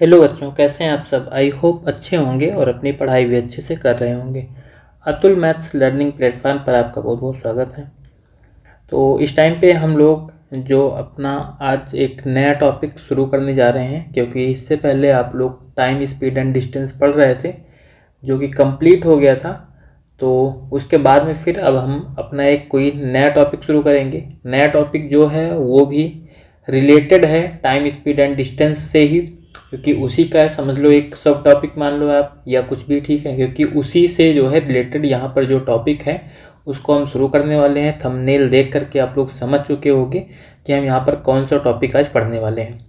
Hello बच्चों, कैसे हैं आप सब। आई होप अच्छे होंगे और अपनी पढ़ाई भी अच्छे से कर रहे होंगे। अतुल मैथ्स लर्निंग प्लेटफॉर्म पर आपका बहुत बहुत स्वागत है। तो इस टाइम पे हम लोग जो अपना आज एक नया टॉपिक शुरू करने जा रहे हैं, क्योंकि इससे पहले आप लोग टाइम स्पीड एंड डिस्टेंस पढ़ रहे थे जो कि कंप्लीट हो गया था। तो उसके बाद में फिर अब हम अपना एक कोई नया टॉपिक शुरू करेंगे। नया टॉपिक जो है वो भी रिलेटेड है टाइम स्पीड एंड डिस्टेंस से ही, क्योंकि उसी का है, समझ लो एक सब टॉपिक मान लो आप या कुछ भी, ठीक है। क्योंकि उसी से जो है रिलेटेड यहाँ पर जो टॉपिक है उसको हम शुरू करने वाले हैं। थंबनेल देख करके आप लोग समझ चुके होंगे कि हम यहाँ पर कौन सा टॉपिक आज पढ़ने वाले हैं।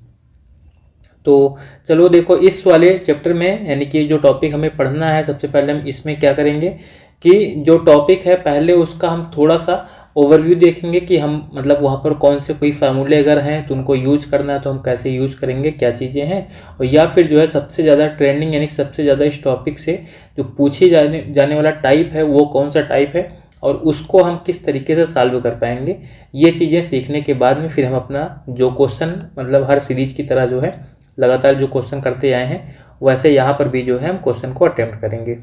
तो चलो देखो, इस वाले चैप्टर में यानी कि जो टॉपिक हमें पढ़ना है, सबसे पहले हम इसमें क्या करेंगे कि जो टॉपिक है पहले उसका हम थोड़ा सा ओवरव्यू देखेंगे कि हम मतलब वहाँ पर कौन से कोई फार्मूले अगर हैं तो उनको यूज करना है तो हम कैसे यूज करेंगे, क्या चीज़ें हैं। और या फिर जो है सबसे ज़्यादा ट्रेंडिंग यानी सबसे ज़्यादा इस टॉपिक से जो पूछे जाने वाला टाइप है वो कौन सा टाइप है और उसको हम किस तरीके से सॉल्व कर पाएंगे। ये चीज़ें सीखने के बाद में फिर हम अपना जो क्वेश्चन मतलब हर सीरीज की तरह जो है लगातार जो क्वेश्चन करते आए हैं वैसे यहाँ पर भी जो है हम क्वेश्चन को अटेम्प्ट करेंगे।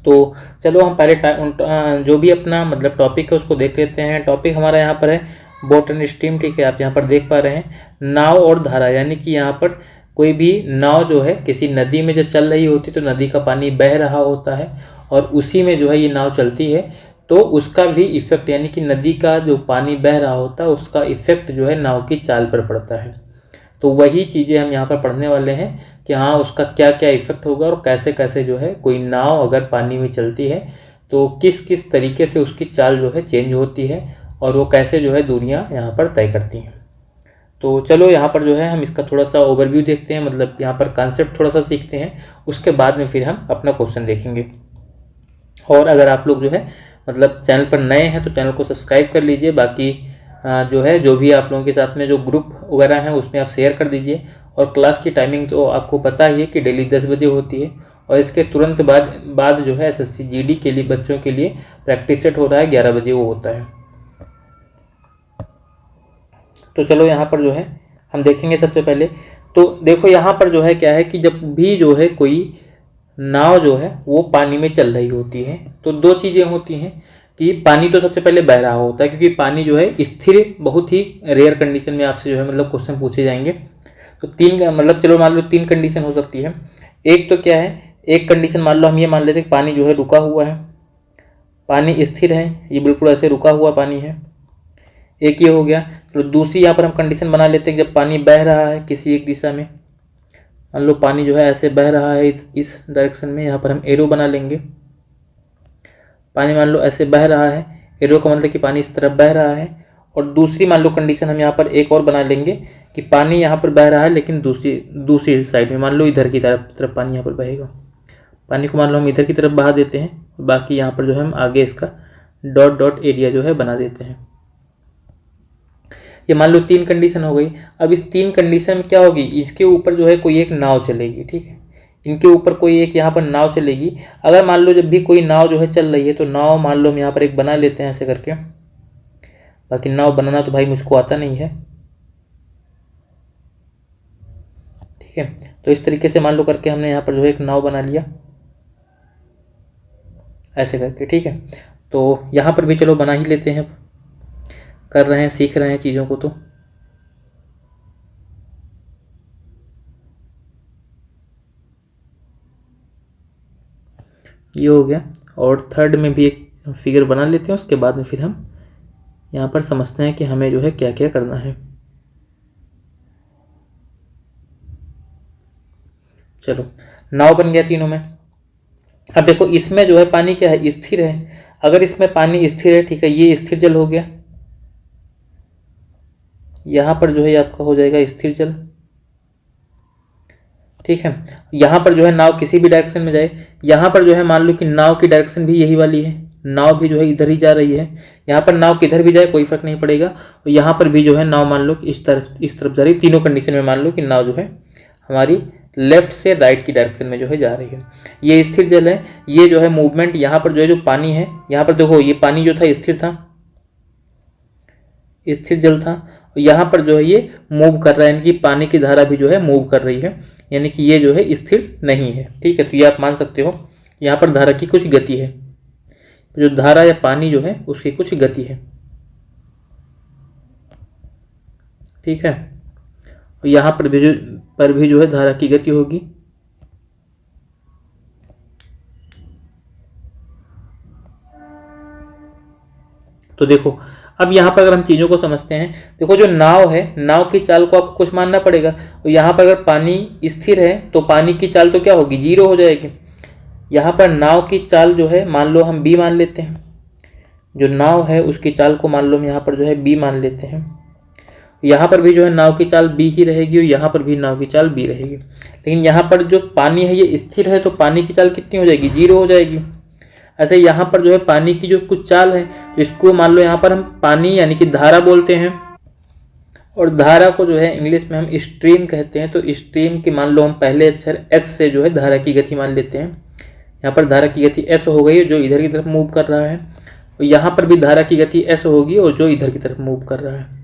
तो चलो हम पहले जो भी अपना मतलब टॉपिक है उसको देख लेते हैं। टॉपिक हमारा यहाँ पर है बोट एंड स्ट्रीम, ठीक है। आप यहाँ पर देख पा रहे हैं नाव और धारा, यानी कि यहाँ पर कोई भी नाव जो है किसी नदी में जब चल रही होती तो नदी का पानी बह रहा होता है और उसी में जो है ये नाव चलती है। तो उसका भी इफेक्ट यानी कि नदी का जो पानी बह रहा होता है उसका इफेक्ट जो है नाव की चाल पर पड़ता है। तो वही चीज़ें हम यहाँ पर पढ़ने वाले हैं कि हाँ उसका क्या क्या इफेक्ट होगा और कैसे कैसे जो है कोई नाव अगर पानी में चलती है तो किस किस तरीके से उसकी चाल जो है चेंज होती है और वो कैसे जो है दूरियाँ यहाँ पर तय करती हैं। तो चलो यहाँ पर जो है हम इसका थोड़ा सा ओवरव्यू देखते हैं, मतलब यहाँ पर कॉन्सेप्ट थोड़ा सा सीखते हैं, उसके बाद में फिर हम अपना क्वेश्चन देखेंगे। और अगर आप लोग जो है मतलब चैनल पर नए हैं तो चैनल को सब्सक्राइब कर लीजिए। बाकी जो है जो भी आप लोगों के साथ में जो ग्रुप वगैरह हैं उसमें आप शेयर कर दीजिए। और क्लास की टाइमिंग तो आपको पता ही है कि डेली 10 बजे होती है और इसके तुरंत बाद जो है एसएससी जीडी के लिए बच्चों के लिए प्रैक्टिस सेट हो रहा है, 11 बजे वो होता है। तो चलो यहाँ पर जो है हम देखेंगे सबसे पहले। तो देखो यहाँ पर जो है क्या है कि जब भी जो है कोई नाव जो है वो पानी में चल रही होती है तो दो चीज़ें होती हैं कि पानी तो सबसे पहले बह रहा होता है, क्योंकि पानी जो है स्थिर बहुत ही रेयर कंडीशन में आपसे जो है मतलब क्वेश्चन पूछे जाएंगे। तो तीन मतलब चलो मान लो तीन कंडीशन हो सकती है। एक तो क्या है, एक कंडीशन मान लो हम ये मान लेते हैं कि पानी जो है रुका हुआ है, पानी स्थिर है, ये बिल्कुल ऐसे रुका हुआ पानी है। एक ये हो गया। तो दूसरी यहाँ पर हम कंडीशन बना लेते हैं कि जब पानी बह रहा है किसी एक दिशा में, मान लो पानी जो है ऐसे बह रहा है इस डायरेक्शन में, यहाँ पर हम एरो बना लेंगे। पानी मान लो ऐसे बह रहा है, एरो का मतलब कि पानी इस तरफ बह रहा है। और दूसरी मान लो कंडीशन हम यहाँ पर एक और बना लेंगे कि पानी यहाँ पर बह रहा है लेकिन दूसरी साइड में, मान लो इधर की तरफ पानी यहाँ पर बहेगा। पानी को मान लो हम इधर की तरफ बहा देते हैं, बाकी यहाँ पर जो है हम आगे इसका डॉट डॉट एरिया जो है बना देते हैं। ये मान लो तीन कंडीशन हो गई। अब इस तीन कंडीशन में क्या होगी, इसके ऊपर जो है कोई एक नाव चलेगी, ठीक है। इनके ऊपर कोई एक यहाँ पर नाव चलेगी। अगर मान लो जब भी कोई नाव जो है चल रही है तो नाव मान लो हम यहाँ पर एक बना लेते हैं ऐसे करके। बाकी नाव बनाना तो भाई मुझको आता नहीं है, ठीक है। तो इस तरीके से मान लो करके हमने यहाँ पर जो है एक नाव बना लिया ऐसे करके, ठीक है। तो यहाँ पर भी चलो बना ही लेते हैं, कर रहे हैं सीख रहे हैं चीज़ों को। तो ये हो गया। और थर्ड में भी एक फिगर बना लेते हैं, उसके बाद में फिर हम यहाँ पर समझते हैं कि हमें जो है क्या क्या करना है। चलो नाव बन गया तीनों में। अब देखो इसमें जो है पानी क्या है, स्थिर है। अगर इसमें पानी स्थिर है, ठीक है, ये स्थिर जल हो गया। यहाँ पर जो है आपका हो जाएगा स्थिर जल, ठीक है। यहाँ पर जो है नाव किसी भी डायरेक्शन में जाए, यहाँ पर जो है मान लो कि नाव की डायरेक्शन भी यही वाली है, नाव भी जो है इधर ही जा रही है। यहाँ पर नाव किधर भी जाए कोई फर्क नहीं पड़ेगा। और यहाँ पर भी जो है नाव मान लो कि इस तरफ जा रही है। तीनों कंडीशन में मान लो कि नाव जो है हमारी लेफ्ट से राइट की डायरेक्शन में जो है जा रही है। ये स्थिर जल है। ये जो है मूवमेंट यहाँ पर जो है जो पानी है, यहाँ पर देखो ये पानी जो था स्थिर था, स्थिर जल था। यहाँ पर जो है ये मूव कर रहा है, यानी कि पानी की धारा भी जो है मूव कर रही है, यानी कि ये जो है स्थिर नहीं है। ठीक है, तो ये आप मान सकते हो यहाँ पर धारा की कुछ गति है, जो धारा या पानी जो है उसकी कुछ गति है। ठीक है, और यहाँ पर भी जो है धारा की गति होगी। तो देखो अब यहाँ पर अगर हम चीज़ों को समझते हैं, देखो जो नाव है, नाव की चाल को आपको कुछ मानना पड़ेगा। और यहाँ पर अगर पानी स्थिर है तो पानी की चाल तो क्या होगी, जीरो हो जाएगी। यहाँ पर नाव की चाल जो है मान लो हम b मान लेते हैं, जो नाव है उसकी चाल को मान लो हम यहाँ पर जो है b मान लेते हैं। यहाँ पर भी जो है नाव की चाल b ही रहेगी और यहाँ पर भी नाव की चाल b रहेगी। लेकिन यहाँ पर जो पानी है ये स्थिर है, तो पानी की चाल कितनी हो जाएगी, जीरो हो जाएगी। ऐसे यहाँ पर जो है पानी की जो कुछ चाल है, तो इसको मान लो यहाँ पर हम पानी यानी कि धारा बोलते हैं, और धारा को जो है इंग्लिश में हम स्ट्रीम कहते हैं। तो स्ट्रीम की मान लो हम पहले अक्षर s से जो है धारा की गति मान लेते हैं। यहाँ पर धारा की गति s हो गई जो इधर की तरफ मूव कर रहा है, और यहाँ पर भी धारा की गति s होगी और जो इधर की तरफ मूव कर रहा है।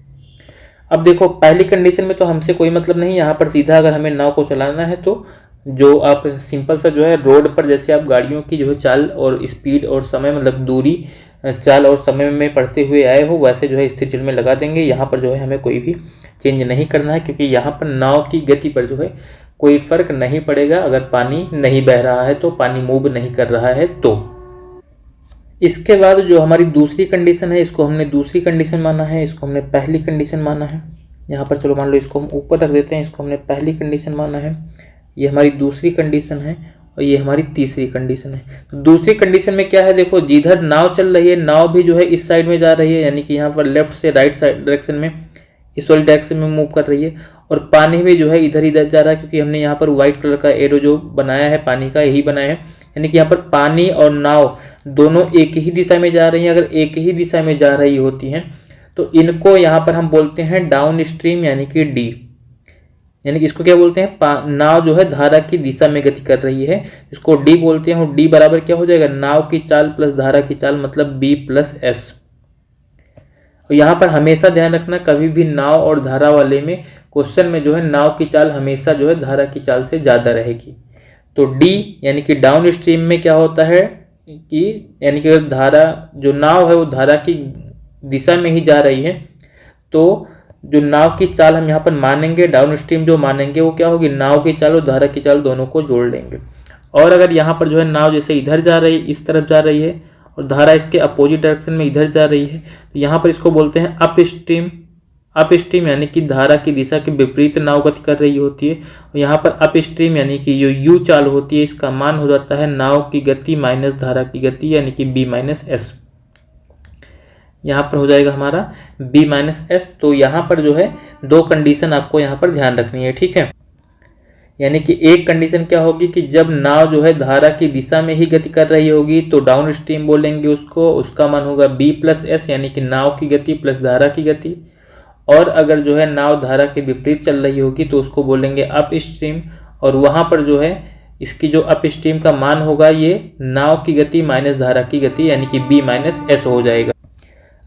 अब देखो पहली कंडीशन में तो हमसे कोई मतलब नहीं, यहाँ पर सीधा अगर हमें नाव को चलाना है तो जो आप सिंपल सा जो है रोड पर जैसे आप गाड़ियों की जो है चाल और स्पीड और समय मतलब दूरी चाल और समय में पढ़ते हुए आए हो, वैसे जो है स्थिर चल में लगा देंगे। यहाँ पर जो है हमें कोई भी चेंज नहीं करना है, क्योंकि यहाँ पर नाव की गति पर जो है कोई फर्क नहीं पड़ेगा अगर पानी नहीं बह रहा है, तो पानी मूव नहीं कर रहा है। तो इसके बाद जो हमारी दूसरी कंडीशन है, इसको हमने दूसरी कंडीशन माना है, इसको हमने पहली कंडीशन माना है। यहाँ पर चलो मान लो इसको हम ऊपर रख देते हैं, इसको हमने पहली कंडीशन माना है, ये हमारी दूसरी कंडीशन है और ये हमारी तीसरी कंडीशन है। तो दूसरी कंडीशन में क्या है, देखो जिधर नाव चल रही है, नाव भी जो है इस साइड में जा रही है, यानी कि यहाँ पर लेफ्ट से राइट साइड डायरेक्शन में, इस वाली डायरेक्शन में मूव कर रही है, और पानी भी जो है इधर इधर जा रहा है, क्योंकि हमने यहाँ पर व्हाइट कलर का एरो जो बनाया है पानी का यही बनाया है, यानी कि यहाँ पर पानी और नाव दोनों एक ही दिशा में जा रही हैं। अगर एक ही दिशा में जा रही होती हैं तो इनको यहाँ पर हम बोलते हैं डाउन स्ट्रीम यानी कि डी, यानी कि इसको क्या बोलते हैं, नाव जो है धारा की दिशा में गति कर रही है, इसको डी बोलते हैं। और डी बराबर क्या हो जाएगा, नाव की चाल प्लस धारा की चाल मतलब b प्लस एस। और यहाँ पर हमेशा ध्यान रखना, कभी भी नाव और धारा वाले में क्वेश्चन में जो है नाव की चाल हमेशा जो है धारा की चाल से ज़्यादा रहेगी। तो डी यानी कि डाउन स्ट्रीम में क्या होता है कि यानी कि अगर धारा जो नाव है वो धारा की दिशा में ही जा रही है, तो जो नाव की चाल हम यहाँ पर मानेंगे, डाउन स्ट्रीम जो मानेंगे वो क्या होगी, नाव की चाल और धारा की चाल दोनों को जोड़ लेंगे। और अगर यहाँ पर जो है नाव जैसे इधर जा रही है, इस तरफ जा रही है, और धारा इसके अपोजिट डायरेक्शन में इधर जा रही है, तो यहाँ पर इसको बोलते हैं अप स्ट्रीम। अप स्ट्रीम यानी कि धारा की दिशा के विपरीत नाव गति कर रही होती है। और यहाँ पर अप स्ट्रीम यानी कि जो यू चाल होती है, इसका मान हो जाता है नाव की गति माइनस धारा की गति यानी कि b माइनस एस। यहाँ पर हो जाएगा हमारा b माइनस एस। तो यहाँ पर जो है दो कंडीशन आपको यहाँ पर ध्यान रखनी है, ठीक है। यानी कि एक कंडीशन क्या होगी कि जब नाव जो है धारा की दिशा में ही गति कर रही होगी तो डाउन स्ट्रीम बोलेंगे उसको, उसका मान होगा b प्लस एस यानी कि नाव की गति प्लस धारा की गति। और अगर जो है नाव धारा के विपरीत चल रही होगी तो उसको बोलेंगे अप स्ट्रीम, और वहाँ पर जो है इसकी जो अप स्ट्रीम का मान होगा ये नाव की गति माइनस धारा की गति यानी कि b माइनस एस हो जाएगा।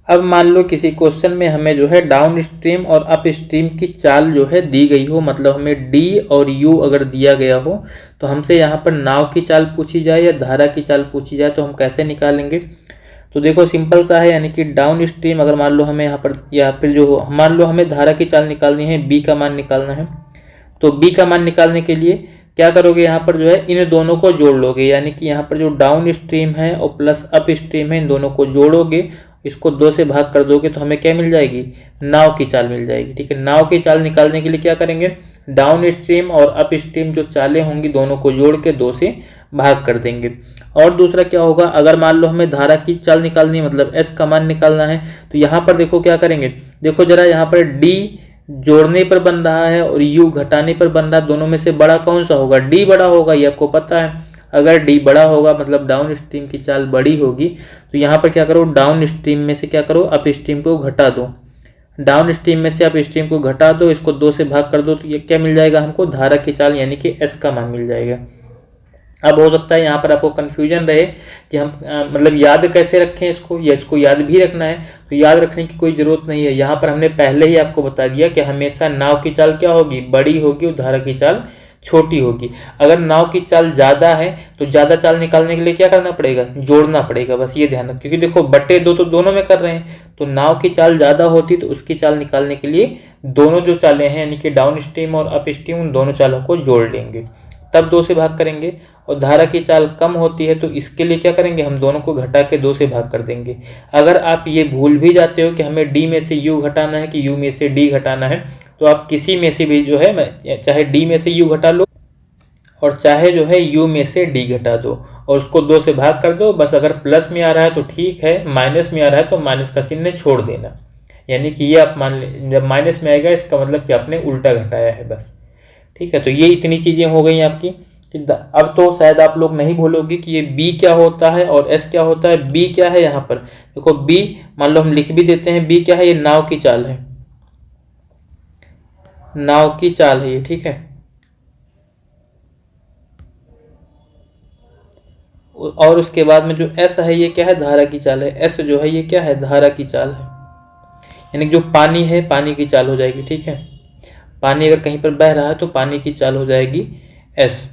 अब मान लो किसी क्वेश्चन में हमें जो है डाउन स्ट्रीम और अप स्ट्रीम की चाल जो है दी गई हो, मतलब हमें डी और यू अगर दिया गया हो, तो हमसे यहाँ पर नाव की चाल पूछी जाए या धारा की चाल पूछी जाए तो हम कैसे निकालेंगे। तो देखो सिंपल सा है, यानी कि डाउन स्ट्रीम अगर मान लो हमें यहाँ पर, या फिर जो मान लो हमें धारा की चाल निकालनी है, बी का मान निकालना है, तो बी का मान निकालने के लिए क्या करोगे, यहाँ पर जो है इन दोनों को जोड़ लोगे, यानी कि यहाँ पर जो डाउन स्ट्रीम है और प्लस अप स्ट्रीम है इन दोनों को जोड़ोगे, इसको 2 से भाग कर दोगे तो हमें क्या मिल जाएगी, नाव की चाल मिल जाएगी, ठीक है। नाव की चाल निकालने के लिए क्या करेंगे, डाउन स्ट्रीम और अप स्ट्रीम जो चालें होंगी दोनों को जोड़ के 2 से भाग कर देंगे। और दूसरा क्या होगा, अगर मान लो हमें धारा की चाल निकालनी है मतलब एस का मान निकालना है, तो यहाँ पर देखो क्या करेंगे, देखो जरा यहाँ पर डी जोड़ने पर बन रहा है और यू घटाने पर बन रहा है, दोनों में से बड़ा कौन सा होगा, डी बड़ा होगा, ये आपको पता है। अगर डी बड़ा होगा मतलब डाउन स्ट्रीम की चाल बड़ी होगी, तो यहाँ पर क्या करो, डाउन स्ट्रीम में से क्या करो, अप स्ट्रीम को घटा दो, डाउन स्ट्रीम में से अप स्ट्रीम को घटा दो, इसको 2 से भाग कर दो, तो ये क्या मिल जाएगा हमको, धारा की चाल यानी कि एस का मान मिल जाएगा। अब हो सकता है यहाँ पर आपको कन्फ्यूजन रहे कि हम मतलब याद कैसे रखें इसको, या इसको याद भी रखना है। तो याद रखने की कोई ज़रूरत नहीं है, यहाँ पर हमने पहले ही आपको बता दिया कि हमेशा नाव की चाल क्या होगी, बड़ी होगी, और धारा की चाल छोटी होगी। अगर नाव की चाल ज़्यादा है तो ज़्यादा चाल निकालने के लिए क्या करना पड़ेगा, जोड़ना पड़ेगा, बस ये ध्यान रखो। क्योंकि देखो बटे दो तो दोनों में कर रहे हैं, तो नाव की चाल ज़्यादा होती तो उसकी चाल निकालने के लिए दोनों जो चालें हैं यानी कि डाउन स्ट्रीम और अप स्ट्रीम, उन दोनों चालों को जोड़ लेंगे, तब 2 से भाग करेंगे। और धारा की चाल कम होती है तो इसके लिए क्या करेंगे, हम दोनों को घटा के 2 से भाग कर देंगे। अगर आप ये भूल भी जाते हो कि हमें डी में से यू घटाना है कि यू में से डी घटाना है, तो आप किसी में से भी जो है, चाहे डी में से यू घटा लो और चाहे जो है यू में से डी घटा दो, और उसको 2 से भाग कर दो। बस अगर प्लस में आ रहा है तो ठीक है, माइनस में आ रहा है तो माइनस का चिन्ह छोड़ देना। यानी कि ये आप मान ले, जब माइनस में आएगा इसका मतलब कि आपने उल्टा घटाया है बस। ठीक है, तो ये इतनी चीज़ें हो गई आपकी। अब तो शायद आप लोग नहीं भूलोगे कि ये b क्या होता है और s क्या होता है। b क्या है, यहाँ पर देखो b, मान लो हम लिख भी देते हैं, b क्या है, ये नाव की चाल है, नाव की चाल है ये, ठीक है। और उसके बाद में जो s है ये क्या है, धारा की चाल है। s जो है ये क्या है, धारा की चाल है, यानी जो पानी है पानी की चाल हो जाएगी। ठीक है, पानी अगर कहीं पर बह रहा है तो पानी की चाल हो जाएगी s।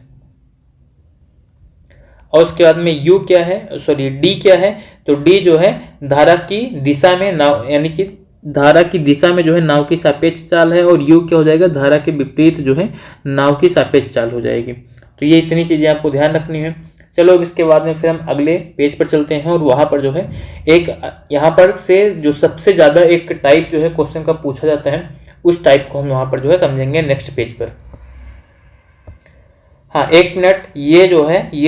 और उसके बाद में u क्या है, सॉरी d क्या है, तो d जो है धारा की दिशा में नाव, यानी कि धारा की दिशा में जो है नाव की सापेक्ष चाल है, और u क्या हो जाएगा, धारा के विपरीत जो है नाव की सापेक्ष चाल हो जाएगी। तो ये इतनी चीज़ें आपको ध्यान रखनी है। चलो अब इसके बाद में फिर हम अगले पेज पर चलते हैं, और वहाँ पर जो है एक यहाँ पर से जो सबसे ज़्यादा एक टाइप जो है क्वेश्चन का पूछा जाता है, उस टाइप को हम वहाँ पर जो है समझेंगे नेक्स्ट पेज पर। हाँ 1 मिनट, ये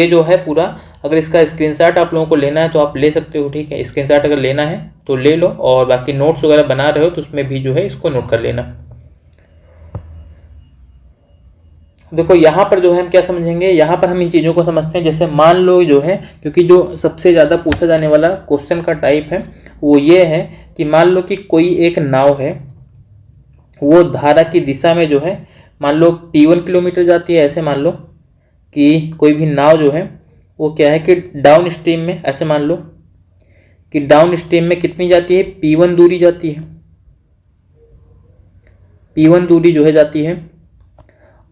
जो है पूरा, अगर इसका स्क्रीनशॉट आप लोगों को लेना है तो आप ले सकते हो। ठीक है, स्क्रीनशॉट अगर लेना है तो ले लो, और बाकी नोट्स वगैरह बना रहे हो तो उसमें भी जो है इसको नोट कर लेना। देखो यहाँ पर जो है हम क्या समझेंगे, यहाँ पर हम इन चीज़ों को समझते हैं। जैसे मान लो जो है, क्योंकि जो सबसे ज़्यादा पूछा जाने वाला क्वेश्चन का टाइप है वो ये है कि मान लो कि कोई एक नाव है, वो धारा की दिशा में जो है मान लो T1 किलोमीटर जाती है। ऐसे मान लो कि कोई भी नाव जो है वो क्या है कि डाउन स्ट्रीम में, ऐसे मान लो कि डाउन स्ट्रीम में कितनी जाती है, P1 दूरी जाती है, P1 दूरी जो है जाती है।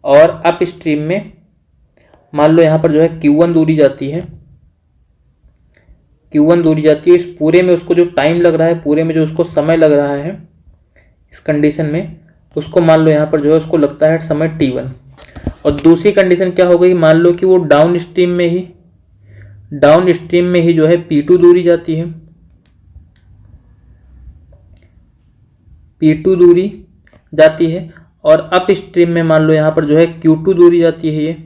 और अप स्ट्रीम में मान लो यहाँ पर जो है Q1 दूरी जाती है, Q1 दूरी जाती है। इस पूरे में उसको जो टाइम लग रहा है, पूरे में जो उसको समय लग रहा है इस कंडीशन में, उसको मान लो यहाँ पर जो है उसको लगता है समय T1। और दूसरी कंडीशन क्या हो गई, मान लो कि वो डाउन स्ट्रीम में ही जो है P2 दूरी जाती है, P2 दूरी जाती है। और अप स्ट्रीम में मान लो यहाँ पर जो है Q2 दूरी जाती है। ये यहाँ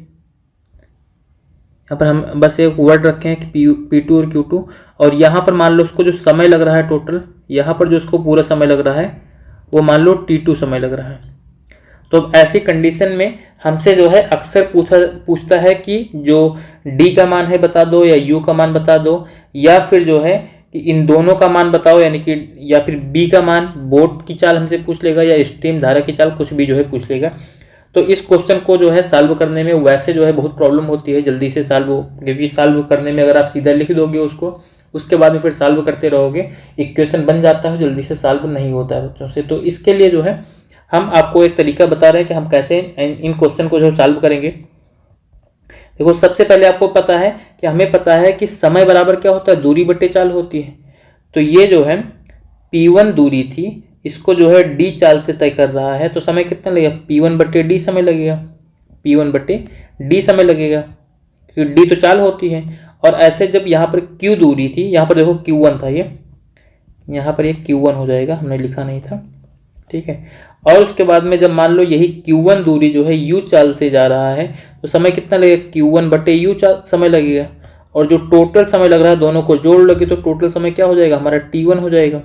पर हम बस एक वर्ड रखे हैं कि P2 और Q2। और यहाँ पर मान लो उसको जो समय लग रहा है टोटल, यहाँ पर जो उसको पूरा समय लग रहा है वो मान लो T2 समय लग रहा है। तो ऐसी कंडीशन में हमसे जो है अक्सर पूछता है कि जो D का मान है बता दो, या U का मान बता दो, या फिर जो है कि इन दोनों का मान बताओ, यानी कि या फिर B का मान, बोट की चाल हमसे पूछ लेगा, या स्ट्रीम धारा की चाल, कुछ भी जो है पूछ लेगा। तो इस क्वेश्चन को जो है सॉल्व करने में वैसे जो है बहुत प्रॉब्लम होती है जल्दी से सॉल्व, क्योंकि सॉल्व करने में अगर आप सीधा लिख दोगे उसको, उसके बाद में फिर सॉल्व करते रहोगे, इक्वेशन बन जाता है, जल्दी से सॉल्व नहीं होता है बच्चों से। तो इसके लिए जो है हम आपको एक तरीका बता रहे हैं कि हम कैसे इन क्वेश्चन को जो सॉल्व करेंगे। देखो सबसे पहले आपको पता है कि हमें पता है कि समय बराबर क्या होता है, दूरी बटे चाल होती है। तो ये जो है P1 दूरी थी, इसको जो है D चाल से तय कर रहा है, तो समय कितना लगेगा, P1 बटे D समय लगेगा, P1 बटे D समय लगेगा, क्योंकि D तो चाल होती है। और ऐसे जब यहाँ पर Q दूरी थी, यहाँ पर देखो Q1 था, ये यहाँ पर ये Q1 हो जाएगा, हमने लिखा नहीं था। ठीक है, और उसके बाद में जब मान लो यही Q1 दूरी जो है U चाल से जा रहा है, तो समय कितना लगेगा, Q1 बटे U चाल समय लगेगा। और जो टोटल समय लग रहा है दोनों को जोड़ लोगे तो टोटल समय क्या हो जाएगा, हमारा T1 हो जाएगा।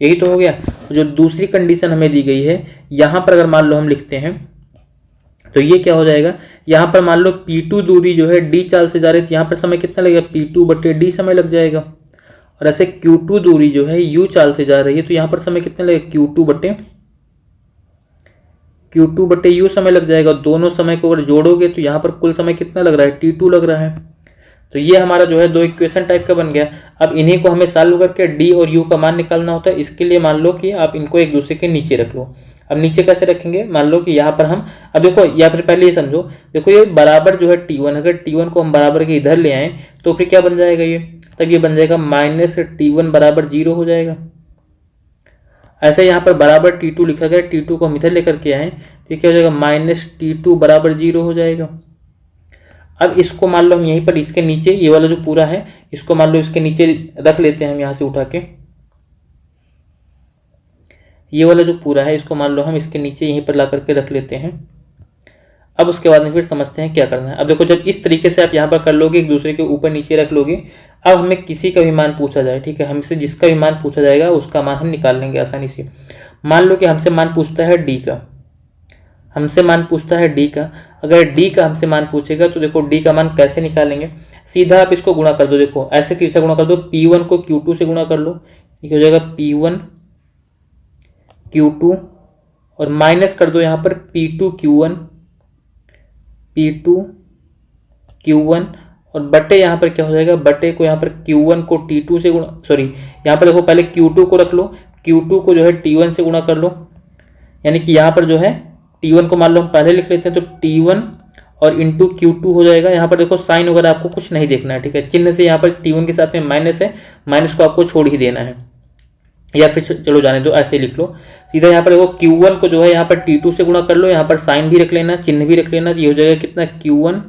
यही तो हो गया। जो दूसरी कंडीशन हमें दी गई है, यहाँ पर अगर मान लो हम लिखते हैं तो ये क्या हो जाएगा, यहाँ पर मान लो P2 दूरी जो है D चाल से जा रही है, तो यहाँ पर समय कितना लगेगा, P2 बटे D समय लग जाएगा। और ऐसे Q2 दूरी जो है U चाल से जा रही है, तो यहाँ पर समय कितना लगेगा, Q2 बटे Q2 बटे यू समय लग जाएगा। दोनों समय को अगर जोड़ोगे तो यहाँ पर कुल समय कितना लग रहा है, T2 लग रहा है। तो ये हमारा जो है दो इक्वेशन टाइप का बन गया। अब इन्हीं को हमें सॉल्व करके डी और यू का मान निकालना होता है। इसके लिए मान लो कि आप इनको एक दूसरे के नीचे रख लो। अब नीचे कैसे रखेंगे, मान लो कि यहाँ पर हम, अब देखो यहाँ पर पहले ये समझो, देखो ये बराबर जो है T1, अगर T1 को हम बराबर के इधर ले आए तो फिर क्या बन जाएगा ये, तब ये बन जाएगा -T1 बराबर 0 हो जाएगा। ऐसे यहाँ पर बराबर T2 लिखा गया, T2 को हम इधर लेकर के आए तो क्या हो जाएगा, -T2 बराबर 0 हो जाएगा। अब इसको मान लो हम यहीं पर इसके नीचे, ये वाला जो पूरा है इसको मान लो इसके नीचे रख लेते हैं हम यहाँ से उठा के। ये वाला जो पूरा है इसको मान लो हम इसके नीचे यहीं पर ला करके रख लेते हैं। अब उसके बाद में फिर समझते हैं क्या करना है। अब देखो जब इस तरीके से आप यहाँ पर कर लोगे, एक दूसरे के ऊपर नीचे रख लोगे, अब हमें किसी का भी मान पूछा जाए, ठीक है, हमसे जिसका भी मान पूछा जाएगा उसका मान हम निकाल लेंगे आसानी से। मान लो कि हमसे मान पूछता है डी का, हमसे मान पूछता है डी का। अगर डी का हमसे मान पूछेगा तो देखो डी का मान कैसे निकालेंगे, सीधा आप इसको गुणा कर दो। देखो ऐसे किससे गुणा कर दो, P1 को Q2 से गुणा कर लो, ये हो जाएगा P1 Q2 और माइनस कर दो यहाँ पर P2 Q1 और बटे यहाँ पर क्या हो जाएगा, बटे को यहाँ पर Q1 को T2 से गुणा, सॉरी यहाँ पर देखो पहले Q2 को रख लो, Q2 को जो है T1 से गुणा कर लो, यानी कि यहाँ पर जो है T1 को मान लो हम पहले लिख लेते हैं तो T1 और इंटू Q2 हो जाएगा। यहाँ पर देखो साइन वगैरह आपको कुछ नहीं देखना है, ठीक है, चिन्ह से यहाँ पर T1 के साथ में माइनस है, माइनस को आपको छोड़ ही देना है, या फिर चलो जाने दो ऐसे ही लिख लो सीधा। यहाँ पर देखो Q1 को जो है यहाँ पर T2 से गुणा कर लो, यहाँ पर साइन भी रख लेना, चिन्ह भी रख लेना, ये हो जाएगा कितना Q1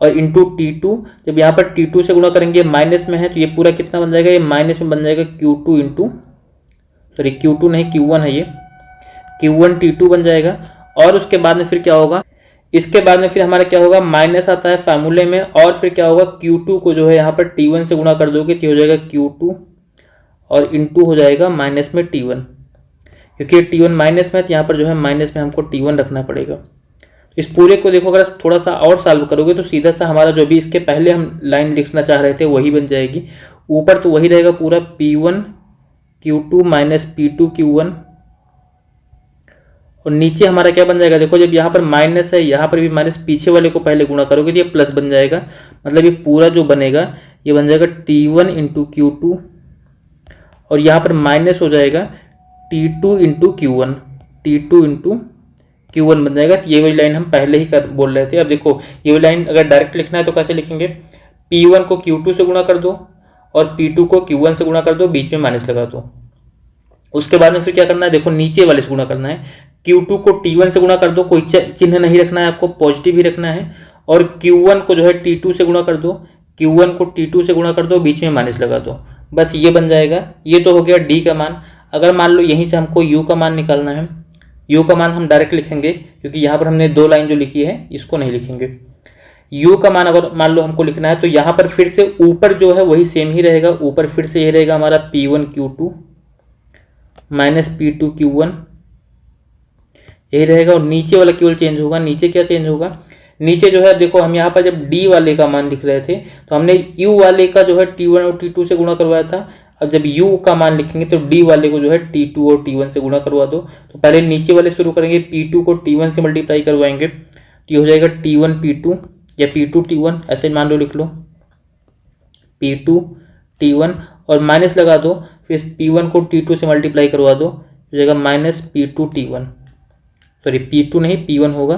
और इंटू T2। जब यहाँ पर T2 से गुणा करेंगे माइनस में है तो ये पूरा कितना बन जाएगा, ये माइनस में बन जाएगा Q2 इंटू, सॉरी Q2 नहीं Q1 है, ये Q1 T2 बन जाएगा। और उसके बाद में फिर क्या होगा, इसके बाद में फिर हमारा क्या होगा, माइनस आता है फार्मूले में, और फिर क्या होगा Q2 को जो है यहाँ पर T1 से गुणा कर दोगे तो हो जाएगा Q2 और इंटू हो जाएगा माइनस में T1, क्योंकि T1 माइनस में है तो यहाँ पर जो है माइनस में हमको T1 रखना पड़ेगा। इस पूरे को देखो अगर थोड़ा सा और सॉल्व करोगे तो सीधा सा हमारा जो भी इसके पहले हम लाइन लिखना चाह रहे थे वही बन जाएगी। ऊपर तो वही रहेगा पूरा P1 Q2 minus P2 Q1, और नीचे हमारा क्या बन जाएगा, देखो जब यहाँ पर माइनस है यहाँ पर भी माइनस, पीछे वाले को पहले गुणा करोगे तो ये प्लस बन जाएगा, मतलब ये पूरा जो बनेगा ये बन जाएगा T1 इंटू Q2 और यहाँ पर माइनस हो जाएगा T2 into Q1, T2 into Q1 बन जाएगा। तो ये वाली लाइन हम पहले ही बोल रहे थे। अब देखो ये वाली लाइन अगर डायरेक्ट लिखना है तो कैसे लिखेंगे, P1 को Q2 से गुणा कर दो और P2 को Q1 से गुणा कर दो, बीच में माइनस लगा दो। उसके बाद में फिर क्या करना है, देखो नीचे वाले से गुणा करना है, Q2 को T1 से गुणा कर दो, कोई चिन्ह नहीं रखना है आपको, पॉजिटिव ही रखना है, और Q1 को जो है T2 से गुणा कर दो, Q1 को T2 से गुणा कर दो, बीच में माइनस लगा दो, बस ये बन जाएगा। ये तो हो गया D का मान। अगर मान लो यहीं से हमको U का मान निकालना है, U का मान हम डायरेक्ट लिखेंगे क्योंकि यहाँ पर हमने दो लाइन जो लिखी है इसको नहीं लिखेंगे। U का मान अगर मान लो हमको लिखना है तो यहाँ पर फिर से ऊपर जो है वही सेम ही रहेगा, ऊपर फिर से ये रहेगा हमारा P1 Q2 minus P2 Q1 यही रहेगा, और नीचे वाला केवल चेंज होगा। नीचे क्या चेंज होगा, नीचे जो है देखो हम यहाँ पर जब D वाले का मान लिख रहे थे तो हमने U वाले का जो है T1 और T2 से गुणा करवाया था। अब जब U का मान लिखेंगे तो D वाले को जो है T2 और T1 से गुणा करवा दो। तो पहले नीचे वाले शुरू करेंगे, P2 को T1 से मल्टीप्लाई करवाएंगे तो ये हो जाएगा T1 P2 या P2 T1, ऐसे मान लो लिख लो P2 T1 और माइनस लगा दो, फिर P1 को T2 से मल्टीप्लाई करवा दो, हो जाएगा minus P2 T1, sorry P2 नहीं P1 होगा,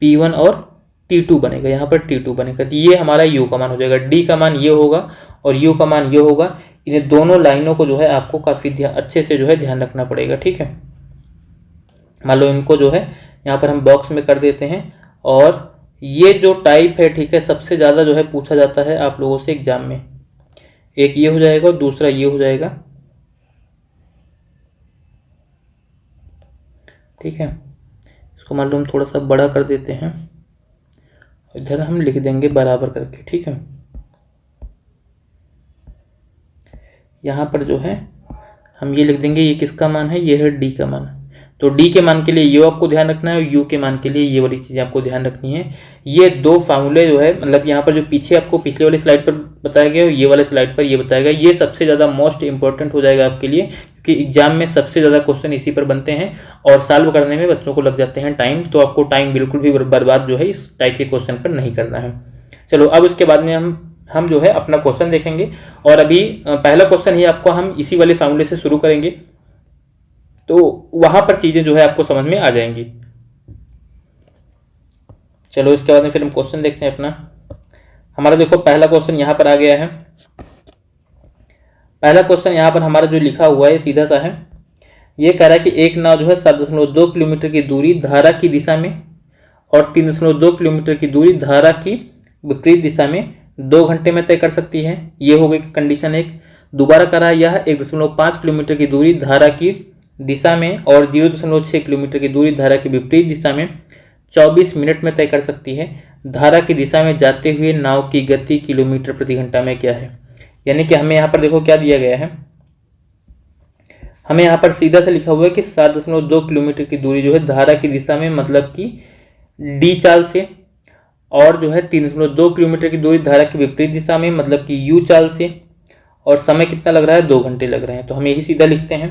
P1 और T2 बनेगा, यहाँ पर T2 बनेगा। तो ये हमारा U का मान हो जाएगा, D का मान ये होगा और U का मान ये होगा। इन दोनों लाइनों को जो है आपको काफ़ी अच्छे से जो है ध्यान रखना पड़ेगा, ठीक है। मान लो इनको जो है यहाँ पर हम बॉक्स में कर देते हैं, और ये जो टाइप है, ठीक है, सबसे ज़्यादा जो है पूछा जाता है आप लोगों से एग्जाम में। एक ये हो जाएगा और दूसरा ये हो जाएगा, ठीक है। इसको मान लो हम थोड़ा सा बड़ा कर देते हैं, इधर हम लिख देंगे बराबर करके, ठीक है। यहाँ पर जो है हम ये लिख देंगे, ये किसका मान है, ये है D का मान। तो D के मान के लिए ये आपको ध्यान रखना है और U के मान के लिए ये वाली चीज़ें आपको ध्यान रखनी है। ये दो फार्मूले जो है, मतलब यहाँ पर जो पीछे आपको पिछले वाली स्लाइड पर बताया गया और ये वाले स्लाइड पर ये बताया गया, ये सबसे ज़्यादा मोस्ट इंपॉर्टेंट हो जाएगा आपके लिए, क्योंकि एग्जाम में सबसे ज़्यादा क्वेश्चन इसी पर बनते हैं और सॉल्व करने में बच्चों को लग जाते हैं टाइम, तो आपको टाइम बिल्कुल भी बर्बाद जो है इस टाइप के क्वेश्चन पर नहीं करना है। चलो अब उसके बाद में हम जो है अपना क्वेश्चन देखेंगे, और अभी पहला क्वेश्चन ही आपको हम इसी वाले फार्मूले से शुरू करेंगे, तो वहां पर चीज़ें जो है आपको समझ में आ जाएंगी। चलो इसके बाद में फिर हम क्वेश्चन देखते हैं अपना। हमारा देखो पहला क्वेश्चन यहाँ पर आ गया है। पहला क्वेश्चन यहाँ पर हमारा जो लिखा हुआ है सीधा सा है। ये कह रहा है कि एक नाव जो है 7.2 किलोमीटर की दूरी धारा की दिशा में और 3.2 किलोमीटर की दूरी धारा की विपरीत दिशा में 2 घंटे में तय कर सकती है। ये हो गई कंडीशन एक। दोबारा कह रहा है यह 1.5 किलोमीटर की दूरी धारा की दिशा में और 0.6 किलोमीटर की दूरी धारा की विपरीत दिशा में 24 मिनट में तय कर सकती है। धारा की दिशा में जाते हुए नाव की गति किलोमीटर प्रति घंटा में क्या है। यानी कि हमें यहाँ पर देखो क्या दिया गया है, हमें यहाँ पर सीधा से लिखा हुआ है कि 7.2 किलोमीटर की दूरी जो है धारा की दिशा में मतलब कि डी चाल से, और जो है 3.2 किलोमीटर की दूरी धारा की विपरीत दिशा में मतलब कि यू चाल से, और समय कितना लग रहा है 2 घंटे लग रहे हैं। तो हम यही सीधा लिखते हैं।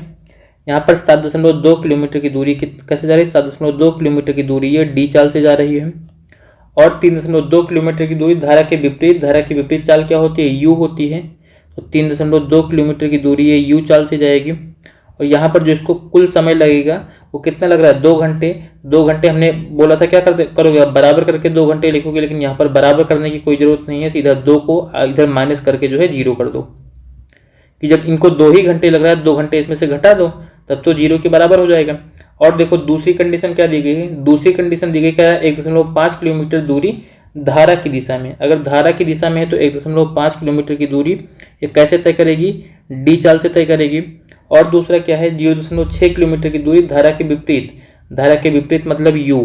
यहाँ पर 7.2 किलोमीटर की दूरी कैसे जा रही है, 7.2 किलोमीटर की दूरी ये डी चाल से जा रही है, और 3.2 किलोमीटर की दूरी धारा के विपरीत, धारा की विपरीत चाल क्या होती है, यू होती है। तो 3.2 किलोमीटर की दूरी ये यू चाल से जाएगी, और यहाँ पर जो इसको कुल समय लगेगा वो कितना लग रहा है 2 घंटे। 2 घंटे हमने बोला था क्या करोगे आप, बराबर करके 2 घंटे लिखोगे, लेकिन यहाँ पर बराबर करने की कोई ज़रूरत नहीं है, सीधा 2 को इधर माइनस करके जो है 0 कर दो, कि जब इनको 2 ही घंटे लग रहा है 2 घंटे इसमें से घटा दो तब तो 0 के बराबर हो जाएगा। और देखो दूसरी कंडीशन क्या दी गई है, दूसरी कंडीशन दी गई क्या है 1.5 किलोमीटर दूरी धारा की दिशा में। अगर धारा की दिशा में है तो 1.5 किलोमीटर की दूरी ये कैसे तय करेगी, डी चाल से तय करेगी। और दूसरा क्या है 0.6 किलोमीटर की दूरी धारा के विपरीत, धारा के विपरीत मतलब यू,